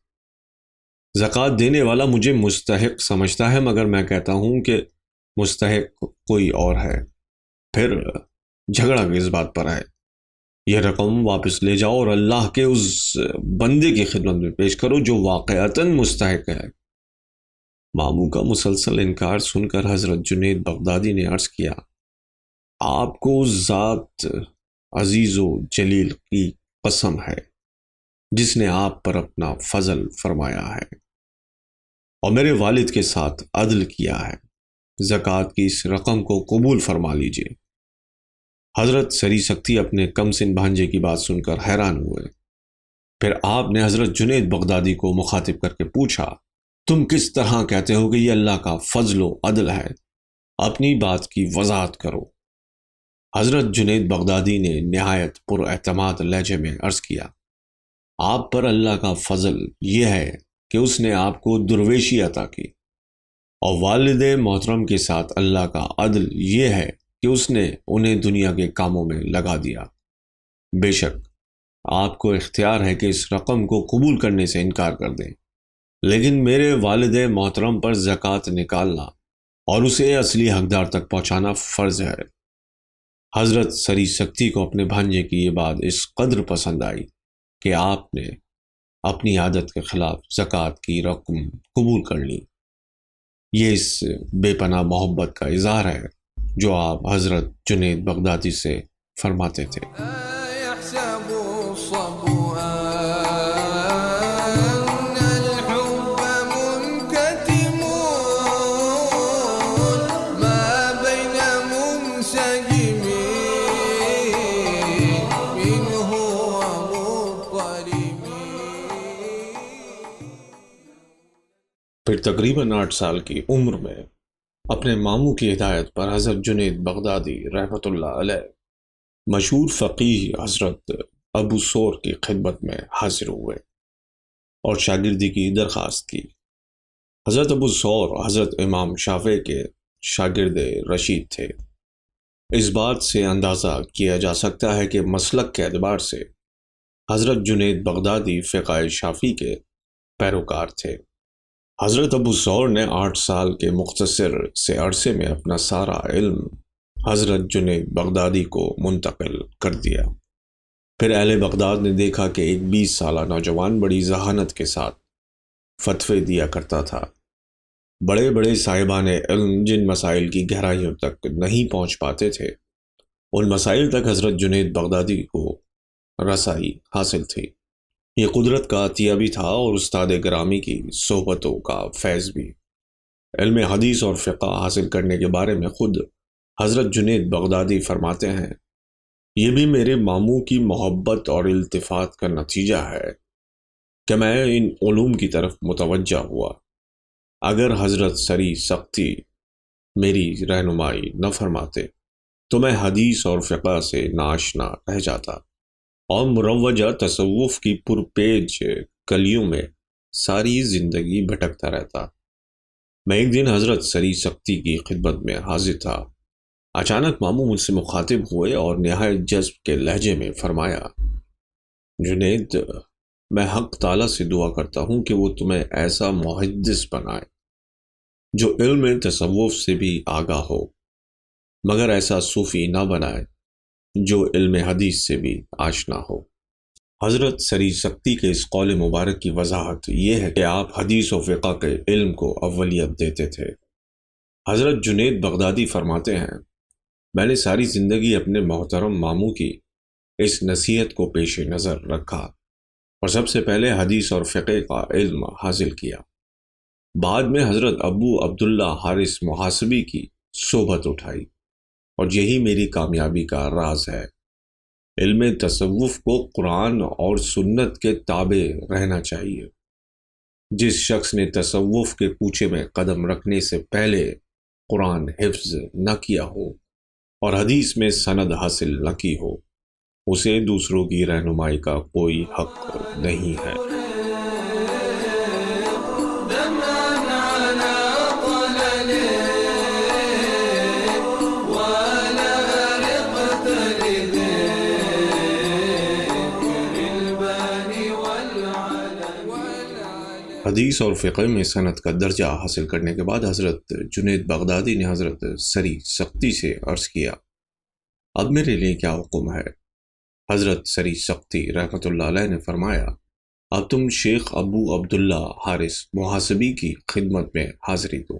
[SPEAKER 2] زکوٰۃ دینے والا مجھے مستحق سمجھتا ہے، مگر میں کہتا ہوں کہ مستحق کوئی اور ہے، پھر جھگڑا کس بات پر ہے؟ یہ رقم واپس لے جاؤ اور اللہ کے اس بندے کی خدمت میں پیش کرو جو واقعتاً مستحق ہے۔ ماموں کا مسلسل انکار سن کر حضرت جنید بغدادی نے عرض کیا آپ کو اس ذات عزیز و جلیل کی قسم ہے جس نے آپ پر اپنا فضل فرمایا ہے اور میرے والد کے ساتھ عدل کیا ہے، زکوٰۃ کی اس رقم کو قبول فرما لیجئے۔ حضرت سری سختی اپنے کمسن بھانجے کی بات سن کر حیران ہوئے۔ پھر آپ نے حضرت جنید بغدادی کو مخاطب کر کے پوچھا تم کس طرح کہتے ہو کہ یہ اللہ کا فضل و عدل ہے؟ اپنی بات کی وضاحت کرو۔ حضرت جنید بغدادی نے نہایت پر اعتماد لہجے میں عرض کیا آپ پر اللہ کا فضل یہ ہے کہ اس نے آپ کو درویشی عطا کی، اور والد محترم کے ساتھ اللہ کا عدل یہ ہے کہ اس نے انہیں دنیا کے کاموں میں لگا دیا۔ بے شک آپ کو اختیار ہے کہ اس رقم کو قبول کرنے سے انکار کر دیں، لیکن میرے والد محترم پر زکوٰۃ نکالنا اور اسے اصلی حقدار تک پہنچانا فرض ہے۔ حضرت سری سختی کو اپنے بھانجے کی یہ بات اس قدر پسند آئی کہ آپ نے اپنی عادت کے خلاف زکوٰۃ کی رقم قبول کر لی۔ یہ اس بے پناہ محبت کا اظہار ہے جو آپ حضرت جنید بغدادی سے فرماتے تھے۔ پھر تقریباً 8 سال کی عمر میں اپنے ماموں کی ہدایت پر حضرت جنید بغدادی رحمۃ اللہ علیہ مشہور فقیہ حضرت ابو ثور کی خدمت میں حاضر ہوئے اور شاگردی کی درخواست کی۔ حضرت ابو ثور حضرت امام شافعی کے شاگرد رشید تھے۔ اس بات سے اندازہ کیا جا سکتا ہے کہ مسلک کے اعتبار سے حضرت جنید بغدادی فقہ شافعی کے پیروکار تھے۔ حضرت ابو ثور نے 8 سال کے مختصر سے عرصے میں اپنا سارا علم حضرت جنید بغدادی کو منتقل کر دیا۔ پھر اہل بغداد نے دیکھا کہ ایک 20 سالہ نوجوان بڑی ذہانت کے ساتھ فتوے دیا کرتا تھا۔ بڑے بڑے صاحبان علم جن مسائل کی گہرائیوں تک نہیں پہنچ پاتے تھے، ان مسائل تک حضرت جنید بغدادی کو رسائی حاصل تھی۔ یہ قدرت کا عطیہ بھی تھا اور استاد گرامی کی صحبتوں کا فیض بھی۔ علم حدیث اور فقہ حاصل کرنے کے بارے میں خود حضرت جنید بغدادی فرماتے ہیں یہ بھی میرے ماموں کی محبت اور التفات کا نتیجہ ہے کہ میں ان علوم کی طرف متوجہ ہوا۔ اگر حضرت سری سختی میری رہنمائی نہ فرماتے تو میں حدیث اور فقہ سے ناشنا رہ جاتا اور مروجہ تصوف کی پرپیج گلیوں میں ساری زندگی بھٹکتا رہتا۔ میں ایک دن حضرت سری سختی کی خدمت میں حاضر تھا۔ اچانک ماموں مجھ سے مخاطب ہوئے اور نہایت جذب کے لہجے میں فرمایا، جنید، میں حق تعالیٰ سے دعا کرتا ہوں کہ وہ تمہیں ایسا محدث بنائے جو علم تصوف سے بھی آگاہ ہو، مگر ایسا صوفی نہ بنائے جو علم حدیث سے بھی آشنا ہو۔ حضرت سری سختی کے اس قول مبارک کی وضاحت یہ ہے کہ آپ حدیث و فقہ کے علم کو اولیت دیتے تھے۔ حضرت جنید بغدادی فرماتے ہیں، میں نے ساری زندگی اپنے محترم ماموں کی اس نصیحت کو پیش نظر رکھا اور سب سے پہلے حدیث اور فقہ کا علم حاصل کیا۔ بعد میں حضرت ابو عبداللہ حارث محاسبی کی صحبت اٹھائی اور یہی میری کامیابی کا راز ہے۔ علم تصوف کو قرآن اور سنت کے تابع رہنا چاہیے۔ جس شخص نے تصوف کے کوچے میں قدم رکھنے سے پہلے قرآن حفظ نہ کیا ہو اور حدیث میں سند حاصل نہ کی ہو، اسے دوسروں کی رہنمائی کا کوئی حق نہیں ہے۔ حدیث اور فقہ میں سند کا درجہ حاصل کرنے کے بعد حضرت جنید بغدادی نے حضرت سری سختی سے عرض کیا، اب میرے لیے کیا حکم ہے؟ حضرت سری سختی رحمۃ اللہ علیہ نے فرمایا، اب تم شیخ ابو عبداللہ حارث محاسبی کی خدمت میں حاضری دو۔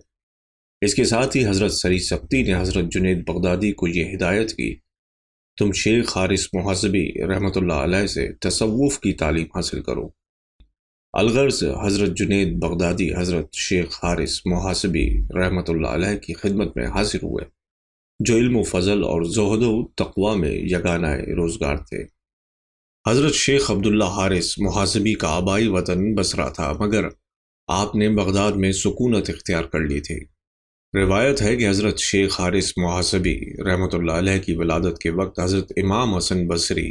[SPEAKER 2] اس کے ساتھ ہی حضرت سری سختی نے حضرت جنید بغدادی کو یہ ہدایت کی، تم شیخ حارث محاسبی رحمۃ اللہ علیہ سے تصوف کی تعلیم حاصل کرو۔ الغرض حضرت جنید بغدادی حضرت شیخ حارث محاسبی رحمۃ اللہ علیہ کی خدمت میں حاضر ہوئے، جو علم و فضل اور زہد و تقوی میں یگانہ روزگار تھے۔ حضرت شیخ عبداللہ حارث محاسبی کا آبائی وطن بصرہ تھا، مگر آپ نے بغداد میں سکونت اختیار کر لی تھی۔ روایت ہے کہ حضرت شیخ حارث محاسبی رحمۃ اللہ علیہ کی ولادت کے وقت حضرت امام حسن بصری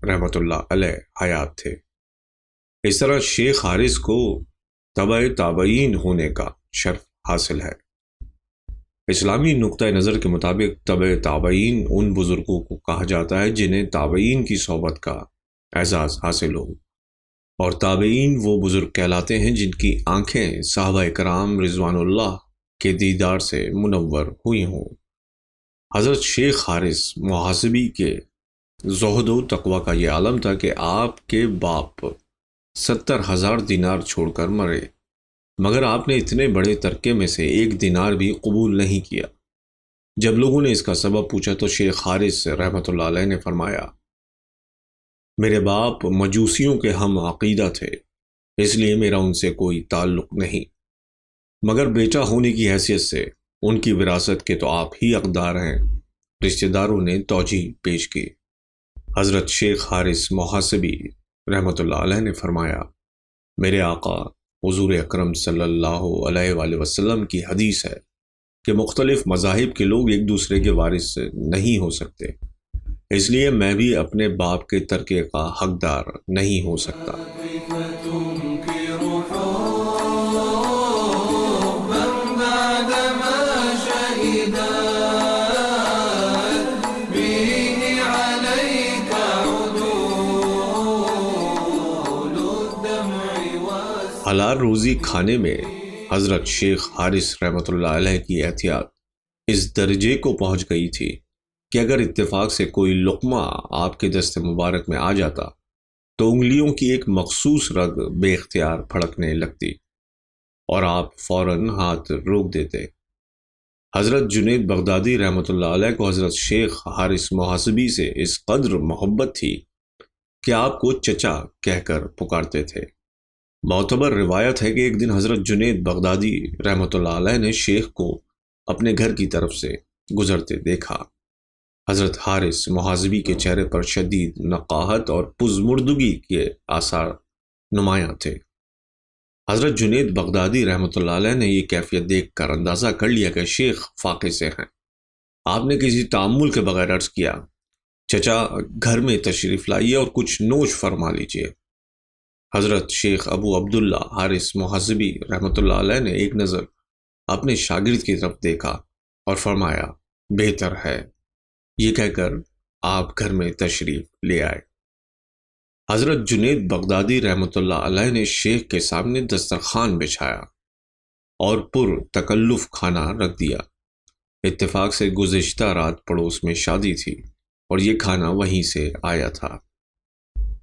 [SPEAKER 2] رحمۃ اللہ علیہ حیات تھے۔ اس طرح شیخ حارث کو تبع تابعین ہونے کا شرف حاصل ہے۔ اسلامی نقطہ نظر کے مطابق تبع تابعین ان بزرگوں کو کہا جاتا ہے جنہیں تابعین کی صحبت کا اعزاز حاصل ہو، اور تابعین وہ بزرگ کہلاتے ہیں جن کی آنکھیں صحابہ کرام رضوان اللہ کے دیدار سے منور ہوئی ہوں۔ حضرت شیخ حارث محاسبی کے زہد و تقوی کا یہ عالم تھا کہ آپ کے باپ 70,000 دینار چھوڑ کر مرے، مگر آپ نے اتنے بڑے ترکے میں سے 1 دینار بھی قبول نہیں کیا۔ جب لوگوں نے اس کا سبب پوچھا تو شیخ حارث رحمۃ اللہ علیہ نے فرمایا، میرے باپ مجوسیوں کے ہم عقیدہ تھے، اس لیے میرا ان سے کوئی تعلق نہیں، مگر بیٹا ہونے کی حیثیت سے ان کی وراثت کے تو آپ ہی حقدار ہیں۔ رشتہ داروں نے توجیہ پیش کی۔ حضرت شیخ حارث محاسبی رحمۃ اللہ علیہ نے فرمایا، میرے آقا حضور اکرم صلی اللہ علیہ وآلہ وسلم کی حدیث ہے کہ مختلف مذاہب کے لوگ ایک دوسرے کے وارث نہیں ہو سکتے، اس لیے میں بھی اپنے باپ کے ترکے کا حقدار نہیں ہو سکتا۔ حلال روزی کھانے میں حضرت شیخ حارث رحمۃ اللہ علیہ کی احتیاط اس درجے کو پہنچ گئی تھی کہ اگر اتفاق سے کوئی لقمہ آپ کے دست مبارک میں آ جاتا تو انگلیوں کی ایک مخصوص رگ بے اختیار پھڑکنے لگتی اور آپ فوراً ہاتھ روک دیتے۔ حضرت جنید بغدادی رحمۃ اللہ علیہ کو حضرت شیخ حارث محاسبی سے اس قدر محبت تھی کہ آپ کو چچا کہہ کر پکارتے تھے۔ معتبر روایت ہے کہ ایک دن حضرت جنید بغدادی رحمۃ اللہ علیہ نے شیخ کو اپنے گھر کی طرف سے گزرتے دیکھا۔ حضرت حارث محاسبی کے چہرے پر شدید نقاہت اور پزمردگی کے آثار نمایاں تھے۔ حضرت جنید بغدادی رحمۃ اللہ علیہ نے یہ کیفیت دیکھ کر اندازہ کر لیا کہ شیخ فاقے سے ہیں۔ آپ نے کسی تعامل کے بغیر عرض کیا، چچا گھر میں تشریف لائیے اور کچھ نوش فرما لیجیے۔ حضرت شیخ ابو عبداللہ حارث محاسبی رحمۃ اللہ علیہ نے ایک نظر اپنے شاگرد کی طرف دیکھا اور فرمایا، بہتر ہے۔ یہ کہہ کر آپ گھر میں تشریف لے آئے۔ حضرت جنید بغدادی رحمۃ اللہ علیہ نے شیخ کے سامنے دسترخوان بچھایا اور پر تکلف کھانا رکھ دیا۔ اتفاق سے گزشتہ رات پڑوس میں شادی تھی اور یہ کھانا وہیں سے آیا تھا۔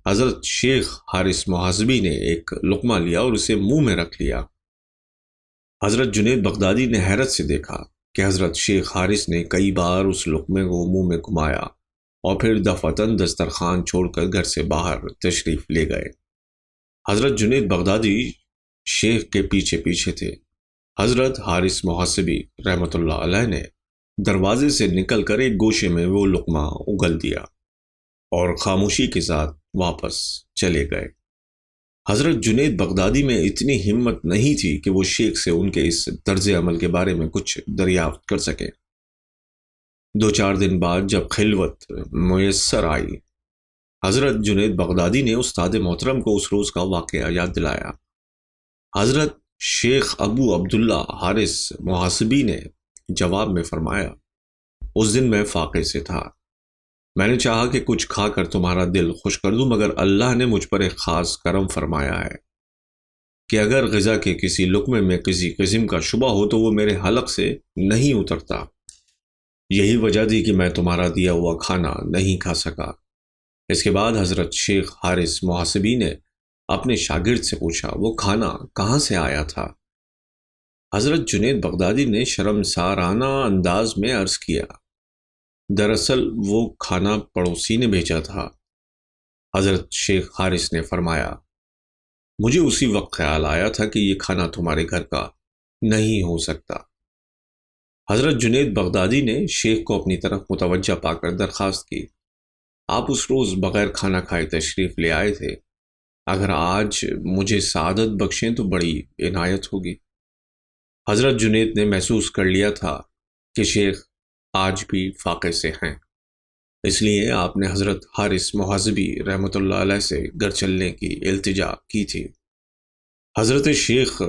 [SPEAKER 2] حضرت شیخ حارث محاسبی نے ایک لقمہ لیا اور اسے منہ میں رکھ لیا۔ حضرت جنید بغدادی نے حیرت سے دیکھا کہ حضرت شیخ حارث نے کئی بار اس لقمے کو منہ میں گھمایا اور پھر دفعتاً دسترخوان چھوڑ کر گھر سے باہر تشریف لے گئے۔ حضرت جنید بغدادی شیخ کے پیچھے پیچھے تھے۔ حضرت حارث محاسبی رحمۃ اللہ علیہ نے دروازے سے نکل کر ایک گوشے میں وہ لقمہ اگل دیا اور خاموشی کے ساتھ واپس چلے گئے۔ حضرت جنید بغدادی میں اتنی ہمت نہیں تھی کہ وہ شیخ سے ان کے اس طرز عمل کے بارے میں کچھ دریافت کر سکے۔ 2-4 دن بعد جب خلوت میسر آئی، حضرت جنید بغدادی نے استاد محترم کو اس روز کا واقعہ یاد دلایا۔ حضرت شیخ ابو عبداللہ حارث محاسبی نے جواب میں فرمایا، اس دن میں فاقے سے تھا۔ میں نے چاہا کہ کچھ کھا کر تمہارا دل خوش کر دوں، مگر اللہ نے مجھ پر ایک خاص کرم فرمایا ہے کہ اگر غذا کے کسی لقمے میں کسی قسم کا شبہ ہو تو وہ میرے حلق سے نہیں اترتا۔ یہی وجہ تھی کہ میں تمہارا دیا ہوا کھانا نہیں کھا سکا۔ اس کے بعد حضرت شیخ حارث محاسبی نے اپنے شاگرد سے پوچھا، وہ کھانا کہاں سے آیا تھا؟ حضرت جنید بغدادی نے شرمسارانہ انداز میں عرض کیا، دراصل وہ کھانا پڑوسی نے بھیجا تھا۔ حضرت شیخ حارث نے فرمایا، مجھے اسی وقت خیال آیا تھا کہ یہ کھانا تمہارے گھر کا نہیں ہو سکتا۔ حضرت جنید بغدادی نے شیخ کو اپنی طرف متوجہ پا کر درخواست کی، آپ اس روز بغیر کھانا کھائے تشریف لے آئے تھے، اگر آج مجھے سعادت بخشیں تو بڑی عنایت ہوگی۔ حضرت جنید نے محسوس کر لیا تھا کہ شیخ آج بھی فاقے سے ہیں، اس لیے آپ نے حضرت حارث محاسبی رحمۃ اللہ علیہ سے گھر چلنے کی التجا کی تھی۔ حضرت شیخ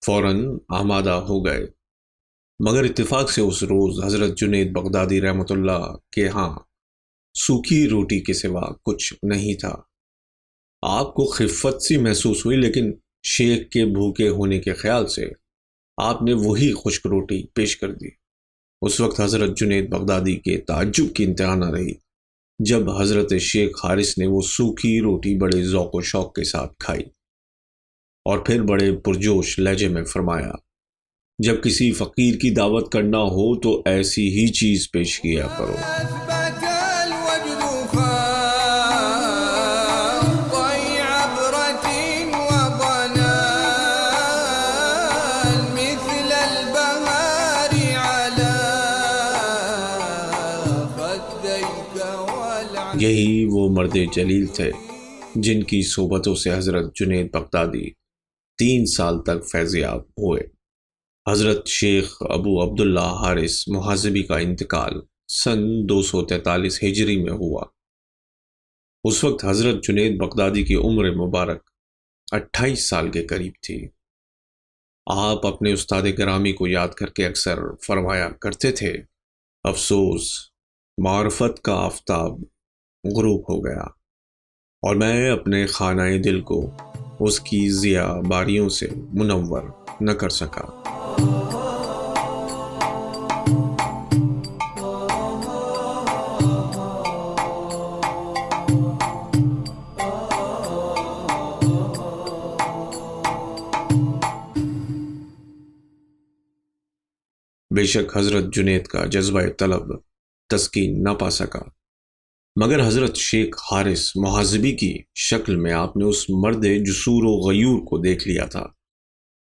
[SPEAKER 2] فوراً آمادہ ہو گئے، مگر اتفاق سے اس روز حضرت جنید بغدادی رحمۃ اللہ کے ہاں سوکھی روٹی کے سوا کچھ نہیں تھا۔ آپ کو خفت سی محسوس ہوئی، لیکن شیخ کے بھوکے ہونے کے خیال سے آپ نے وہی خشک روٹی پیش کر دی۔ اس وقت حضرت جنید بغدادی کے تعجب کی انتہا نہ رہی جب حضرت شیخ حارث نے وہ سوکھی روٹی بڑے ذوق و شوق کے ساتھ کھائی اور پھر بڑے پرجوش لہجے میں فرمایا، جب کسی فقیر کی دعوت کرنا ہو تو ایسی ہی چیز پیش کیا کرو۔ یہی وہ مرد جلیل تھے جن کی صحبتوں سے حضرت جنید بغدادی 3 سال تک فیض یاب ہوئے۔ حضرت شیخ ابو عبداللہ حارث محاسبی کا انتقال سن 243 ہجری میں ہوا۔ اس وقت حضرت جنید بغدادی کی عمر مبارک 28 سال کے قریب تھی۔ آپ اپنے استاد گرامی کو یاد کر کے اکثر فرمایا کرتے تھے، افسوس معرفت کا آفتاب غروب ہو گیا اور میں اپنے خانہ دل کو اس کی ضیاء باریوں سے منور نہ کر سکا۔ بے شک حضرت جنید کا جذبہ طلب تسکین نہ پا سکا، مگر حضرت شیخ حارث محاسبی کی شکل میں آپ نے اس مرد جسور و غیور کو دیکھ لیا تھا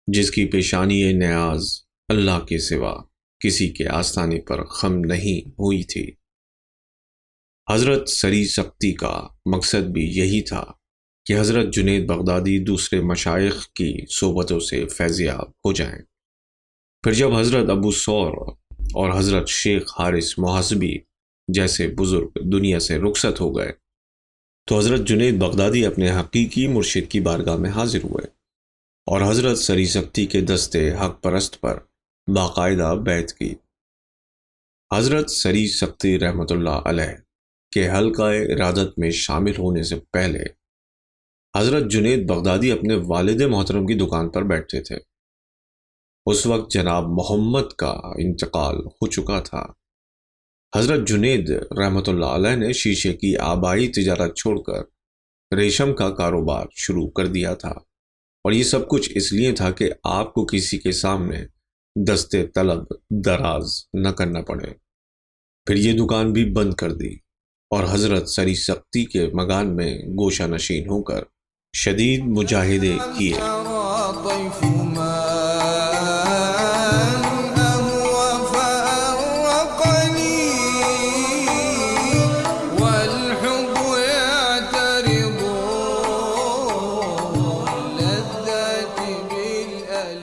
[SPEAKER 2] جس کی پیشانی نیاز اللہ کے سوا کسی کے آستانے پر خم نہیں ہوئی تھی۔ حضرت سری سختی کا مقصد بھی یہی تھا کہ حضرت جنید بغدادی دوسرے مشائخ کی صحبتوں سے فیضیاب ہو جائیں۔ پھر جب حضرت ابو ثور اور حضرت شیخ حارث محاسبی جیسے بزرگ دنیا سے رخصت ہو گئے تو حضرت جنید بغدادی اپنے حقیقی مرشد کی بارگاہ میں حاضر ہوئے اور حضرت سری سکتی کے دستے حق پرست پر باقاعدہ بیعت کی۔ حضرت سری سکتی رحمۃ اللہ علیہ کے حلقہ ارادت میں شامل ہونے سے پہلے حضرت جنید بغدادی اپنے والد محترم کی دکان پر بیٹھتے تھے۔ اس وقت جناب محمد کا انتقال ہو چکا تھا۔ حضرت جنید رحمۃ اللہ علیہ نے شیشے کی آبائی تجارت چھوڑ کر ریشم کا کاروبار شروع کر دیا تھا، اور یہ سب کچھ اس لیے تھا کہ آپ کو کسی کے سامنے دستے طلب دراز نہ کرنا پڑے۔ پھر یہ دکان بھی بند کر دی اور حضرت سری سکتی کے مکان میں گوشہ نشین ہو کر شدید مجاہدے کیے۔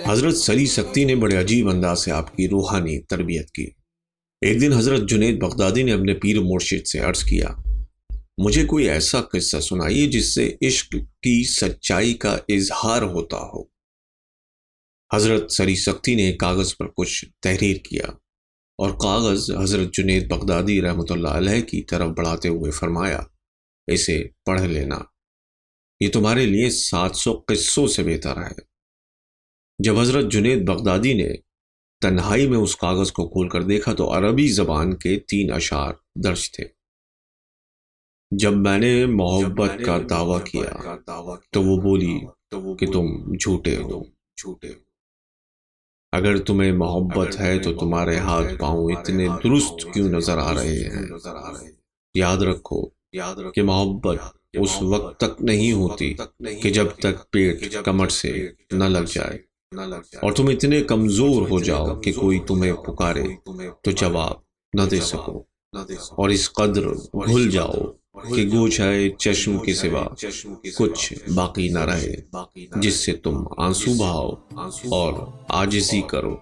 [SPEAKER 2] حضرت سری سکتی نے بڑے عجیب انداز سے آپ کی روحانی تربیت کی۔ ایک دن حضرت جنید بغدادی نے اپنے پیر مرشد سے عرض کیا، مجھے کوئی ایسا قصہ سنائیے جس سے عشق کی سچائی کا اظہار ہوتا ہو۔ حضرت سری سکتی نے ایک کاغذ پر کچھ تحریر کیا اور کاغذ حضرت جنید بغدادی رحمۃ اللہ علیہ کی طرف بڑھاتے ہوئے فرمایا، اسے پڑھ لینا، یہ تمہارے لیے 700 قصوں سے بہتر ہے۔ جب حضرت جنید بغدادی نے تنہائی میں اس کاغذ کو کھول کر دیکھا تو عربی زبان کے 3 اشعار درج تھے۔ جب میں نے محبت کا دعویٰ کیا تو وہ بولی کہ تم جھوٹے ہو۔ اگر تمہیں محبت ہے تو تمہارے ہاتھ پاؤں اتنے درست کیوں نظر آ رہے ہیں؟ یاد رکھو کہ محبت اس وقت تک نہیں ہوتی کہ جب تک پیٹ کمر سے نہ لگ جائے، اور تم اتنے کمزور ہو جاؤ کہ کوئی تمہیں پکارے تو جواب نہ دے سکو، اور اس قدر بھول جاؤ کہ گوشۂ چشم کے سوا کچھ باقی نہ رہے جس سے تم آنسو بہاؤ اور عاجزی کرو۔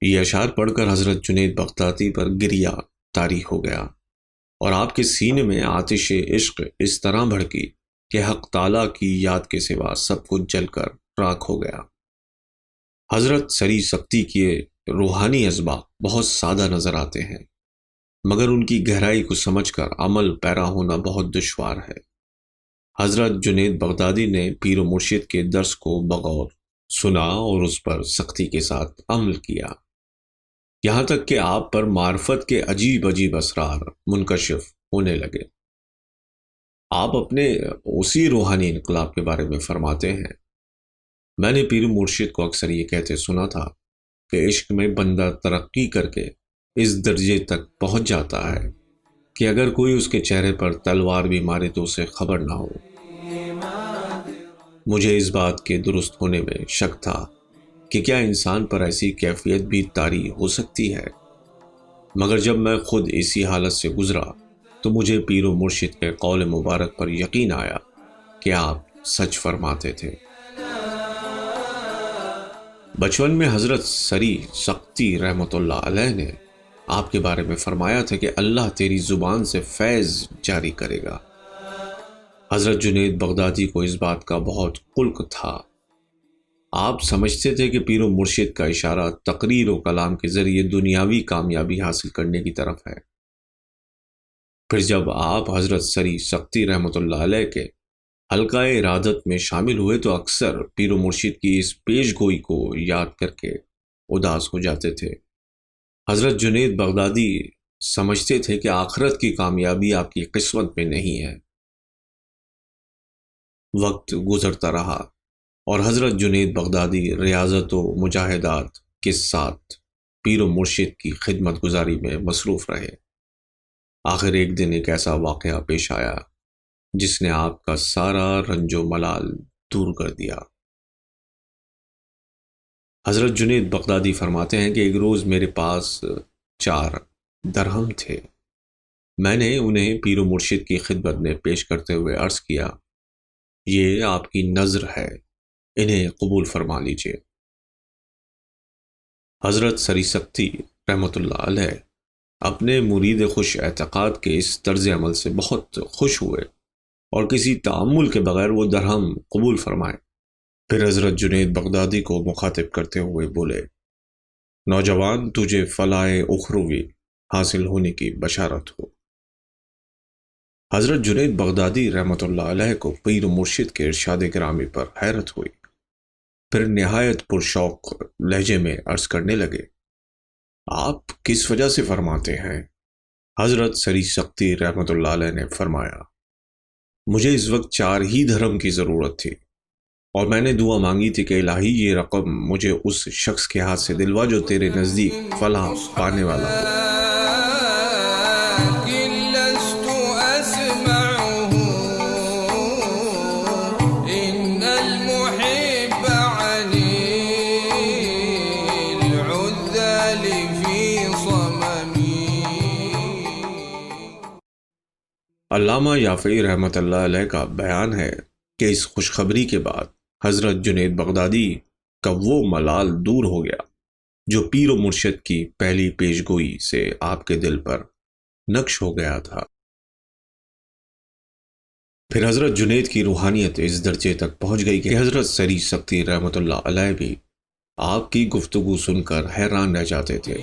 [SPEAKER 2] یہ اشعار پڑھ کر حضرت جنید بغدادی پر گریہ طاری ہو گیا اور آپ کے سینے میں آتش عشق اس طرح بھڑکی کہ حق تعالیٰ کی یاد کے سوا سب کچھ جل کر راکھ ہو گیا۔ حضرت سری سکتی کے روحانی اسباق بہت سادہ نظر آتے ہیں، مگر ان کی گہرائی کو سمجھ کر عمل پیرا ہونا بہت دشوار ہے۔ حضرت جنید بغدادی نے پیر و مرشد کے درس کو بغور سنا اور اس پر سختی کے ساتھ عمل کیا، یہاں تک کہ آپ پر معرفت کے عجیب عجیب اسرار منکشف ہونے لگے۔ آپ اپنے اسی روحانی انقلاب کے بارے میں فرماتے ہیں، میں نے پیر مرشد کو اکثر یہ کہتے سنا تھا کہ عشق میں بندہ ترقی کر کے اس درجے تک پہنچ جاتا ہے کہ اگر کوئی اس کے چہرے پر تلوار بھی مارے تو اسے خبر نہ ہو۔ مجھے اس بات کے درست ہونے میں شک تھا کہ کیا انسان پر ایسی کیفیت بھی طاری ہو سکتی ہے، مگر جب میں خود اسی حالت سے گزرا تو مجھے پیر و مرشد کے قول مبارک پر یقین آیا کہ آپ سچ فرماتے تھے۔ بچپن میں حضرت سری سکتی رحمۃ اللہ علیہ نے آپ کے بارے میں فرمایا تھا کہ اللہ تیری زبان سے فیض جاری کرے گا۔ حضرت جنید بغدادی کو اس بات کا بہت قلق تھا۔ آپ سمجھتے تھے کہ پیر و مرشد کا اشارہ تقریر و کلام کے ذریعے دنیاوی کامیابی حاصل کرنے کی طرف ہے۔ پھر جب آپ حضرت سری سکتی رحمۃ اللہ علیہ کے حلقہ ارادت میں شامل ہوئے تو اکثر پیر و مرشد کی اس پیش گوئی کو یاد کر کے اداس ہو جاتے تھے۔ حضرت جنید بغدادی سمجھتے تھے کہ آخرت کی کامیابی آپ کی قسمت میں نہیں ہے۔ وقت گزرتا رہا اور حضرت جنید بغدادی ریاضت و مجاہدات کے ساتھ پیر و مرشد کی خدمت گزاری میں مصروف رہے۔ آخر ایک دن ایک ایسا واقعہ پیش آیا جس نے آپ کا سارا رنج و ملال دور کر دیا۔ حضرت جنید بغدادی فرماتے ہیں کہ ایک روز میرے پاس 4 درہم تھے۔ میں نے انہیں پیر و مرشد کی خدمت میں پیش کرتے ہوئے عرض کیا، یہ آپ کی نذر ہے، انہیں قبول فرما لیجئے۔ حضرت سری سکتی رحمۃ اللہ علیہ اپنے مرید خوش اعتقاد کے اس طرز عمل سے بہت خوش ہوئے اور کسی تعامل کے بغیر وہ درہم قبول فرمائے۔ پھر حضرت جنید بغدادی کو مخاطب کرتے ہوئے بولے، نوجوان، تجھے فلاح اخروی حاصل ہونے کی بشارت ہو۔ حضرت جنید بغدادی رحمۃ اللہ علیہ کو پیر و مرشد کے ارشاد گرامی پر حیرت ہوئی۔ پھر نہایت پرشوق لہجے میں عرض کرنے لگے، آپ کس وجہ سے فرماتے ہیں؟ حضرت سری سکتی رحمۃ اللہ علیہ نے فرمایا، مجھے اس وقت 4 ہی درہم کی ضرورت تھی اور میں نے دعا مانگی تھی کہ الہی یہ رقم مجھے اس شخص کے ہاتھ سے دلوا جو تیرے نزدیک فلاح پانے والا ہو۔ علامہ یافعی رحمۃ اللہ علیہ کا بیان ہے کہ اس خوشخبری کے بعد حضرت جنید بغدادی کا وہ ملال دور ہو گیا جو پیر و مرشد کی پہلی پیشگوئی سے آپ کے دل پر نقش ہو گیا تھا۔ پھر حضرت جنید کی روحانیت اس درجے تک پہنچ گئی کہ حضرت سری سکتی رحمۃ اللہ علیہ بھی آپ کی گفتگو سن کر حیران رہ جاتے تھے۔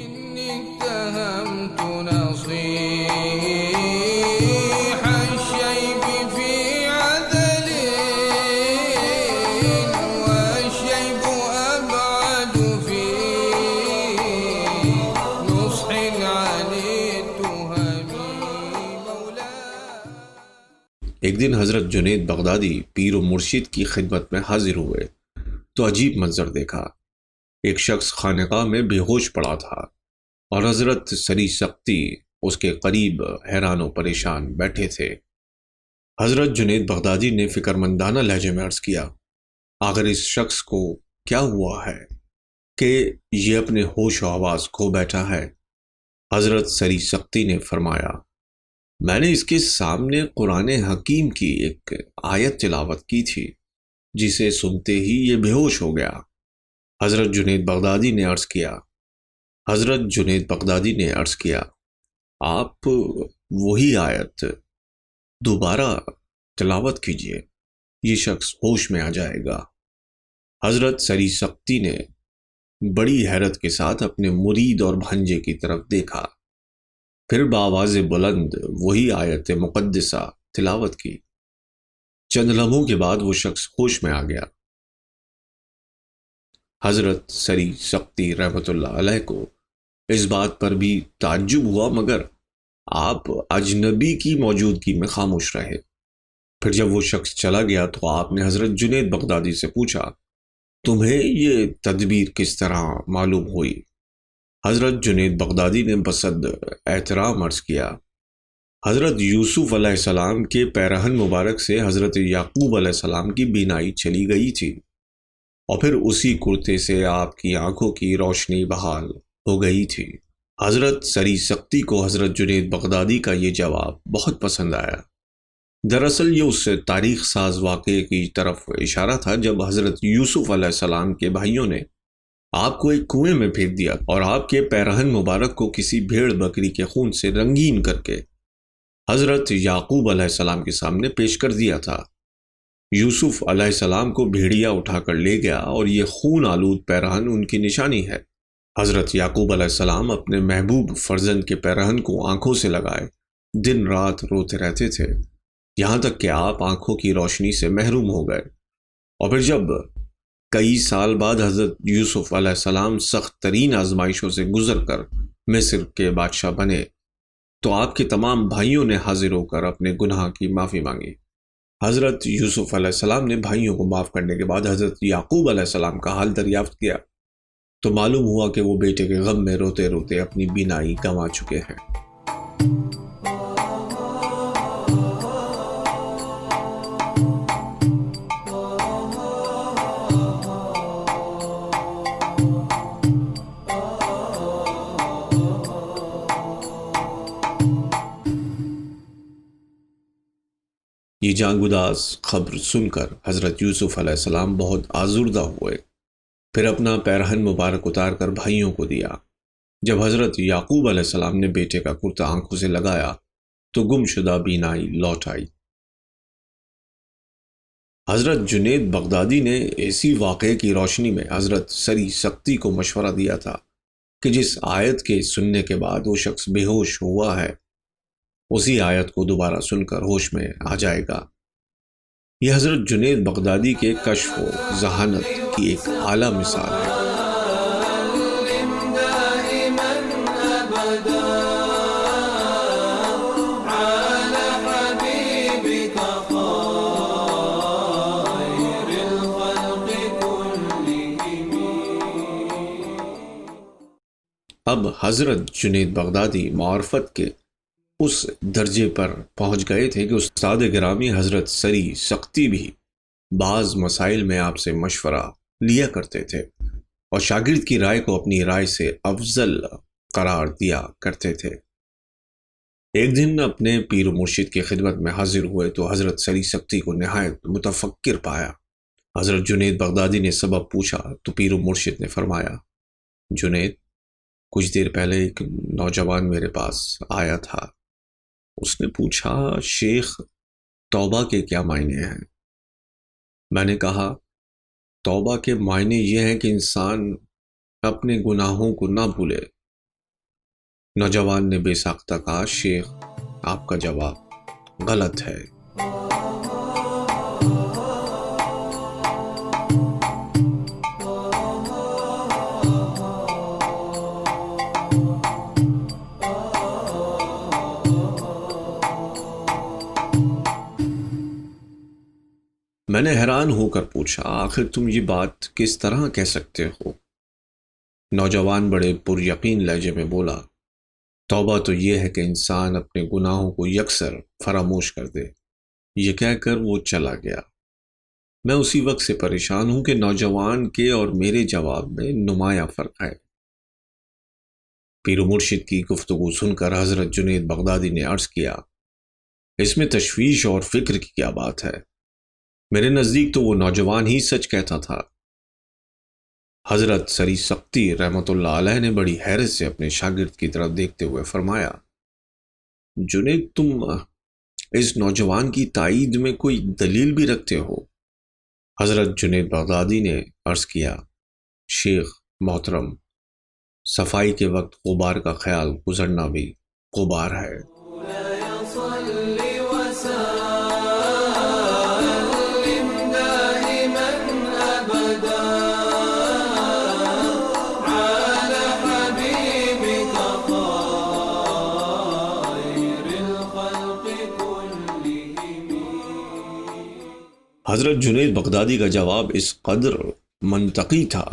[SPEAKER 2] ایک دن حضرت جنید بغدادی پیر و مرشد کی خدمت میں حاضر ہوئے تو عجیب منظر دیکھا۔ ایک شخص خانقاہ میں بے ہوش پڑا تھا اور حضرت سری سکتی اس کے قریب حیران و پریشان بیٹھے تھے۔ حضرت جنید بغدادی نے فکرمندانہ لہجے میں عرض کیا، آخر اس شخص کو کیا ہوا ہے کہ یہ اپنے ہوش و حواس کھو بیٹھا ہے؟ حضرت سری سکتی نے فرمایا، میں نے اس کے سامنے قرآن حکیم کی ایک آیت تلاوت کی تھی جسے سنتے ہی یہ بے ہوش ہو گیا۔ حضرت جنید بغدادی نے عرض کیا، آپ وہی آیت دوبارہ تلاوت کیجئے، یہ شخص ہوش میں آ جائے گا۔ حضرت سری سکتی نے بڑی حیرت کے ساتھ اپنے مرید اور بھانجے کی طرف دیکھا، پھر بآواز بلند وہی آیت مقدسہ تلاوت کی۔ چند لمحوں کے بعد وہ شخص ہوش میں آ گیا۔ حضرت سری سکتی رحمۃ اللہ علیہ کو اس بات پر بھی تعجب ہوا، مگر آپ اجنبی کی موجودگی میں خاموش رہے۔ پھر جب وہ شخص چلا گیا تو آپ نے حضرت جنید بغدادی سے پوچھا، تمہیں یہ تدبیر کس طرح معلوم ہوئی؟ حضرت جنید بغدادی نے بصد احترام عرض کیا، حضرت یوسف علیہ السلام کے پیرہن مبارک سے حضرت یعقوب علیہ السلام کی بینائی چلی گئی تھی اور پھر اسی کرتے سے آپ کی آنکھوں کی روشنی بحال ہو گئی تھی۔ حضرت سری سکتی کو حضرت جنید بغدادی کا یہ جواب بہت پسند آیا۔ دراصل یہ اس تاریخ ساز واقعے کی طرف اشارہ تھا جب حضرت یوسف علیہ السلام کے بھائیوں نے آپ کو ایک کنویں میں پھینک دیا اور آپ کے پیرہن مبارک کو کسی بھیڑ بکری کے خون سے رنگین کر کے حضرت یعقوب علیہ السلام کے سامنے پیش کر دیا تھا۔ یوسف علیہ السلام کو بھیڑیا اٹھا کر لے گیا اور یہ خون آلود پیرہن ان کی نشانی ہے۔ حضرت یعقوب علیہ السلام اپنے محبوب فرزند کے پیرہن کو آنکھوں سے لگائے دن رات روتے رہتے تھے، یہاں تک کہ آپ آنکھوں کی روشنی سے محروم ہو گئے۔ اور پھر جب کئی سال بعد حضرت یوسف علیہ السلام سخت ترین آزمائشوں سے گزر کر مصر کے بادشاہ بنے تو آپ کے تمام بھائیوں نے حاضر ہو کر اپنے گناہ کی معافی مانگی۔ حضرت یوسف علیہ السلام نے بھائیوں کو معاف کرنے کے بعد حضرت یعقوب علیہ السلام کا حال دریافت کیا تو معلوم ہوا کہ وہ بیٹے کے غم میں روتے روتے اپنی بینائی گنوا چکے ہیں۔ جاں گداز خبر سن کر حضرت یوسف علیہ السلام بہت آزردہ ہوئے، پھر اپنا پیرہن مبارک اتار کر بھائیوں کو دیا۔ جب حضرت یعقوب علیہ السلام نے بیٹے کا کرتا آنکھوں سے لگایا تو گمشدہ بینائی لوٹ آئی۔ حضرت جنید بغدادی نے اسی واقعے کی روشنی میں حضرت سری سختی کو مشورہ دیا تھا کہ جس آیت کے سننے کے بعد وہ شخص بے ہوش ہوا ہے، اسی آیت کو دوبارہ سن کر ہوش میں آ جائے گا۔ یہ حضرت جنید بغدادی کے کشف و ذہانت کی ایک اعلیٰ مثال ہے۔ اب حضرت جنید بغدادی معرفت کے اس درجے پر پہنچ گئے تھے کہ استاد گرامی حضرت سری سختی بھی بعض مسائل میں آپ سے مشورہ لیا کرتے تھے اور شاگرد کی رائے کو اپنی رائے سے افضل قرار دیا کرتے تھے۔ ایک دن اپنے پیر و مرشد کی خدمت میں حاضر ہوئے تو حضرت سری سختی کو نہایت متفکر پایا۔ حضرت جنید بغدادی نے سبب پوچھا تو پیر و مرشد نے فرمایا، جنید، کچھ دیر پہلے ایک نوجوان میرے پاس آیا تھا۔ اس نے پوچھا، شیخ، توبہ کے کیا معنی ہیں؟ میں نے کہا، توبہ کے معنی یہ ہے کہ انسان اپنے گناہوں کو نہ بھولے۔ نوجوان نے بے ساختہ کہا، شیخ، آپ کا جواب غلط ہے۔ میں نے حیران ہو کر پوچھا، آخر تم یہ بات کس طرح کہہ سکتے ہو؟ نوجوان بڑے پر یقین لہجے میں بولا، توبہ تو یہ ہے کہ انسان اپنے گناہوں کو یکسر فراموش کر دے۔ یہ کہہ کر وہ چلا گیا۔ میں اسی وقت سے پریشان ہوں کہ نوجوان کے اور میرے جواب میں نمایاں فرق ہے۔ پیر و مرشد کی گفتگو سن کر حضرت جنید بغدادی نے عرض کیا، اس میں تشویش اور فکر کی کیا بات ہے؟ میرے نزدیک تو وہ نوجوان ہی سچ کہتا تھا۔ حضرت سری سختی رحمۃ اللہ علیہ نے بڑی حیرت سے اپنے شاگرد کی طرف دیکھتے ہوئے فرمایا، جنید، تم اس نوجوان کی تائید میں کوئی دلیل بھی رکھتے ہو؟ حضرت جنید بغدادی نے عرض کیا، شیخ محترم، صفائی کے وقت غبار کا خیال گزرنا بھی غبار ہے۔ حضرت جنید بغدادی کا جواب اس قدر منطقی تھا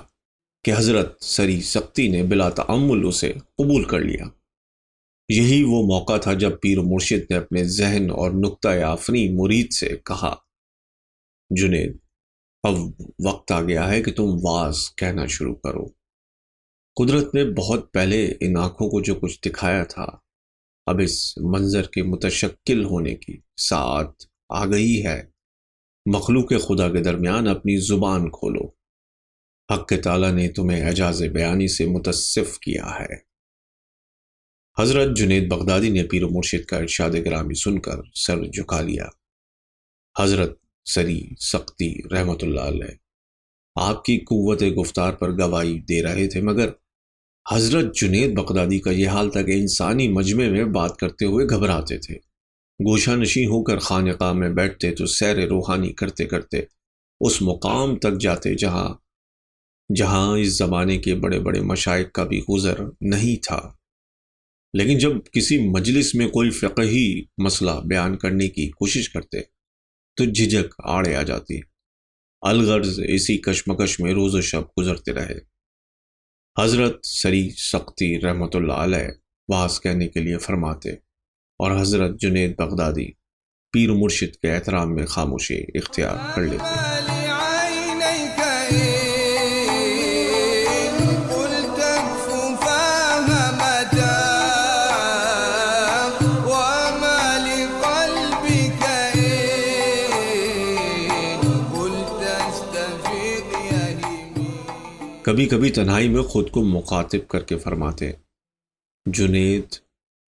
[SPEAKER 2] کہ حضرت سری سختی نے بلا تأمل اسے قبول کر لیا۔ یہی وہ موقع تھا جب پیر و مرشد نے اپنے ذہن اور نکتہ آفریں مرید سے کہا، جنید، اب وقت آ گیا ہے کہ تم واعظ کہنا شروع کرو۔ قدرت نے بہت پہلے ان آنکھوں کو جو کچھ دکھایا تھا، اب اس منظر کے متشکل ہونے کی ساعت آ گئی ہے۔ مخلوق خدا کے درمیان اپنی زبان کھولو، حق تعالیٰ نے تمہیں اعجاز بیانی سے متصف کیا ہے۔ حضرت جنید بغدادی نے پیر و مرشد کا ارشاد گرامی سن کر سر جھکا لیا۔ حضرت سری سختی رحمۃ اللہ علیہ آپ کی قوت گفتار پر گواہی دے رہے تھے، مگر حضرت جنید بغدادی کا یہ حال تھا کہ انسانی مجمع میں بات کرتے ہوئے گھبراتے تھے۔ گوشہ نشیں ہو کر خانقاہ میں بیٹھتے تو سیر روحانی کرتے کرتے اس مقام تک جاتے جہاں اس زمانے کے بڑے بڑے مشائخ کا بھی گزر نہیں تھا۔ لیکن جب کسی مجلس میں کوئی فقہی مسئلہ بیان کرنے کی کوشش کرتے تو جھجک آڑے آ جاتی۔ الغرض اسی کشمکش میں روز و شب گزرتے رہے۔ حضرت سری سختی رحمۃ اللہ علیہ واعظ کہنے کے لیے فرماتے اور حضرت جنید بغدادی پیر و مرشد کے احترام میں خاموشی اختیار کر لیتے۔ کبھی کبھی تنہائی میں خود کو مخاطب کر کے فرماتے، جنید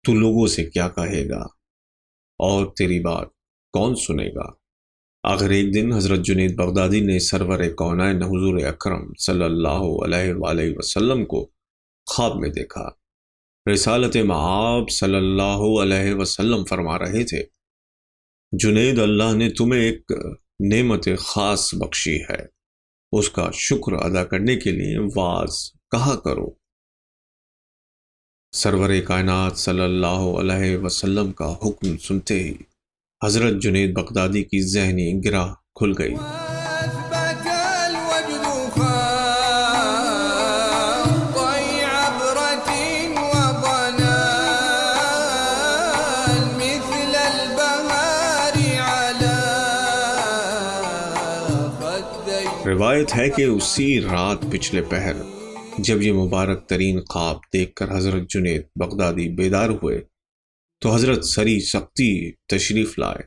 [SPEAKER 2] تو لوگوں سے کیا کہے گا اور تیری بات کون سنے گا؟ آخر ایک دن حضرت جنید بغدادی نے سرور کونین حضور اکرم صلی اللہ علیہ وآلہ وسلم کو خواب میں دیکھا۔ رسالت مآب صلی اللہ علیہ وسلم فرما رہے تھے، جنید اللہ نے تمہیں ایک نعمت خاص بخشی ہے، اس کا شکر ادا کرنے کے لیے واعظ کہا کرو۔ سرور کائنات صلی اللہ علیہ وسلم کا حکم سنتے ہی حضرت جنید بغدادی کی ذہنی گرہ کھل گئی۔ روایت ہے کہ اسی رات پچھلے پہر جب یہ مبارک ترین خواب دیکھ کر حضرت جنید بغدادی بیدار ہوئے تو حضرت سری سختی تشریف لائے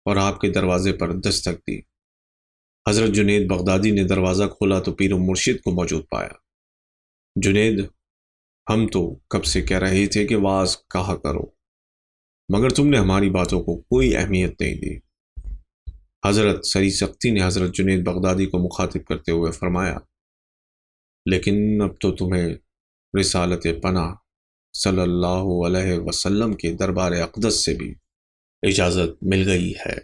[SPEAKER 2] اور آپ کے دروازے پر دستک دی۔ حضرت جنید بغدادی نے دروازہ کھولا تو پیر و مرشد کو موجود پایا۔ جنید، ہم تو کب سے کہہ رہے تھے کہ واعظ کہا کرو، مگر تم نے ہماری باتوں کو کوئی اہمیت نہیں دی۔ حضرت سری سختی نے حضرت جنید بغدادی کو مخاطب کرتے ہوئے فرمایا، لیکن اب تو تمہیں رسالت پناہ صلی اللہ علیہ وسلم کے دربار اقدس سے بھی اجازت مل گئی ہے۔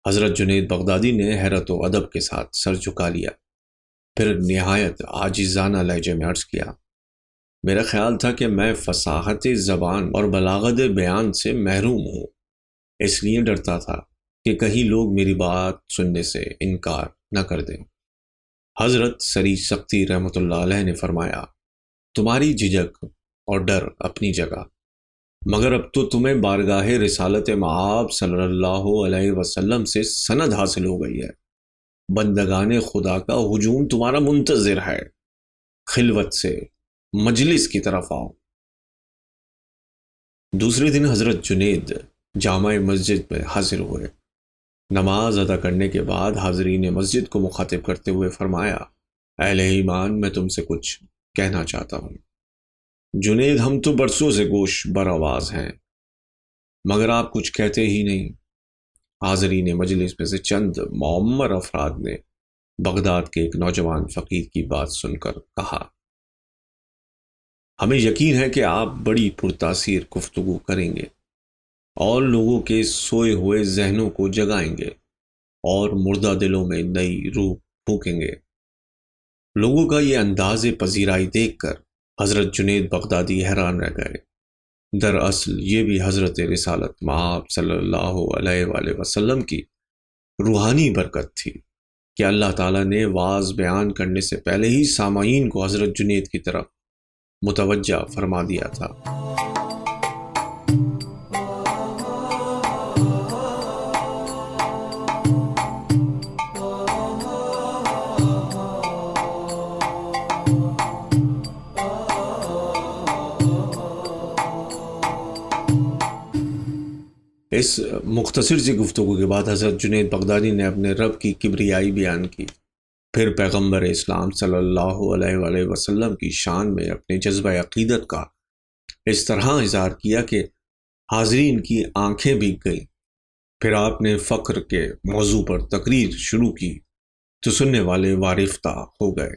[SPEAKER 2] حضرت جنید بغدادی نے حیرت و ادب کے ساتھ سر جھکا لیا، پھر نہایت عاجزانہ لہجے میں عرض کیا، میرا خیال تھا کہ میں فصاحت زبان اور بلاغت بیان سے محروم ہوں، اس لیے ڈرتا تھا کہ کہیں لوگ میری بات سننے سے انکار نہ کر دیں۔ حضرت سری سختی رحمۃ اللہ علیہ نے فرمایا، تمہاری جھجک اور ڈر اپنی جگہ، مگر اب تو تمہیں بارگاہ رسالت مآب صلی اللہ علیہ وسلم سے سند حاصل ہو گئی ہے۔ بندگان خدا کا ہجوم تمہارا منتظر ہے، خلوت سے مجلس کی طرف آؤ۔ دوسرے دن حضرت جنید جامع مسجد میں حاضر ہوئے۔ نماز ادا کرنے کے بعد حاضرین مسجد کو مخاطب کرتے ہوئے فرمایا، اہل ایمان، میں تم سے کچھ کہنا چاہتا ہوں۔ جنید، ہم تو برسوں سے گوش بر آواز ہیں، مگر آپ کچھ کہتے ہی نہیں۔ حاضرین مجلس میں سے چند معمر افراد نے بغداد کے ایک نوجوان فقیر کی بات سن کر کہا، ہمیں یقین ہے کہ آپ بڑی پرتاثیر گفتگو کریں گے اور لوگوں کے سوئے ہوئے ذہنوں کو جگائیں گے اور مردہ دلوں میں نئی روح پھونکیں گے۔ لوگوں کا یہ انداز پذیرائی دیکھ کر حضرت جنید بغدادی حیران رہ گئے۔ دراصل یہ بھی حضرت رسالت مآب صلی اللہ علیہ وآلہ وسلم کی روحانی برکت تھی کہ اللہ تعالیٰ نے واعظ بیان کرنے سے پہلے ہی سامعین کو حضرت جنید کی طرف متوجہ فرما دیا تھا۔ اس مختصر سی گفتگو کے بعد حضرت جنید بغدادی نے اپنے رب کی کبریائی بیان کی، پھر پیغمبر اسلام صلی اللہ علیہ وآلہ وسلم کی شان میں اپنے جذبہ عقیدت کا اس طرح اظہار کیا کہ حاضرین کی آنکھیں بھیگ گئیں۔ پھر آپ نے فقر کے موضوع پر تقریر شروع کی تو سننے والے وارفتہ ہو گئے۔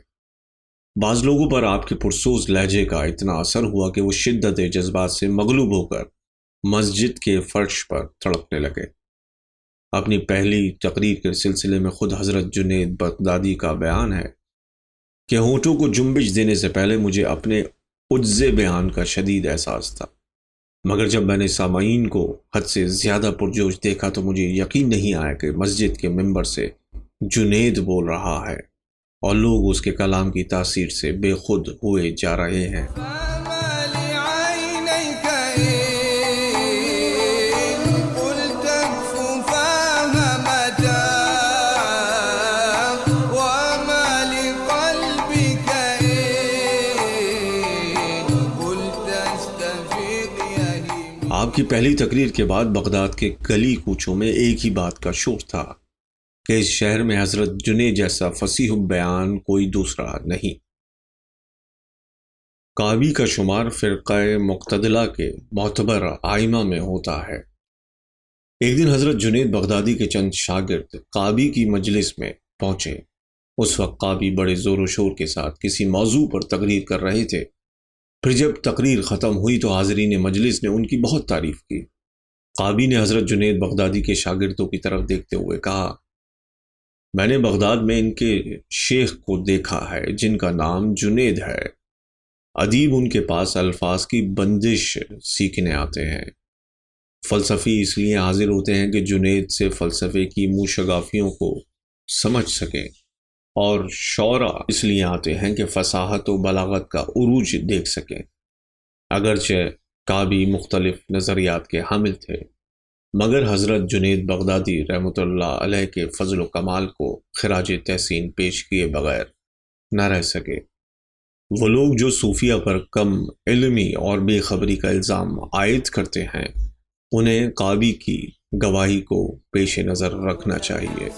[SPEAKER 2] بعض لوگوں پر آپ کے پرسوز لہجے کا اتنا اثر ہوا کہ وہ شدت جذبات سے مغلوب ہو کر مسجد کے فرش پر تڑپنے لگے۔ اپنی پہلی تقریر کے سلسلے میں خود حضرت جنید بغدادی کا بیان ہے کہ ہونٹوں کو جنبش دینے سے پہلے مجھے اپنے عجز بیان کا شدید احساس تھا، مگر جب میں نے سامعین کو حد سے زیادہ پرجوش دیکھا تو مجھے یقین نہیں آیا کہ مسجد کے ممبر سے جنید بول رہا ہے اور لوگ اس کے کلام کی تاثیر سے بے خود ہوئے جا رہے ہیں۔ آپ کی پہلی تقریر کے بعد بغداد کے گلی کوچوں میں ایک ہی بات کا شور تھا کہ اس شہر میں حضرت جنید جیسا فصیح بیان کوئی دوسرا نہیں۔ قابی کا شمار فرقہ مقتدلہ کے معتبر آئمہ میں ہوتا ہے۔ ایک دن حضرت جنید بغدادی کے چند شاگرد قابی کی مجلس میں پہنچے۔ اس وقت قابی بڑے زور و شور کے ساتھ کسی موضوع پر تقریر کر رہے تھے۔ پھر جب تقریر ختم ہوئی تو حاضرین مجلس نے ان کی بہت تعریف کی۔ قابی نے حضرت جنید بغدادی کے شاگردوں کی طرف دیکھتے ہوئے کہا، میں نے بغداد میں ان کے شیخ کو دیکھا ہے جن کا نام جنید ہے۔ ادیب ان کے پاس الفاظ کی بندش سیکھنے آتے ہیں۔ فلسفی اس لیے حاضر ہوتے ہیں کہ جنید سے فلسفے کی موشگافیوں کو سمجھ سکیں، اور شعراء اس لیے آتے ہیں کہ فصاحت و بلاغت کا عروج دیکھ سکیں۔ اگرچہ قابی مختلف نظریات کے حامل تھے، مگر حضرت جنید بغدادی رحمۃ اللہ علیہ کے فضل و کمال کو خراج تحسین پیش کیے بغیر نہ رہ سکے۔ وہ لوگ جو صوفیہ پر کم علمی اور بے خبری کا الزام عائد کرتے ہیں، انہیں قابی کی گواہی کو پیش نظر رکھنا چاہیے۔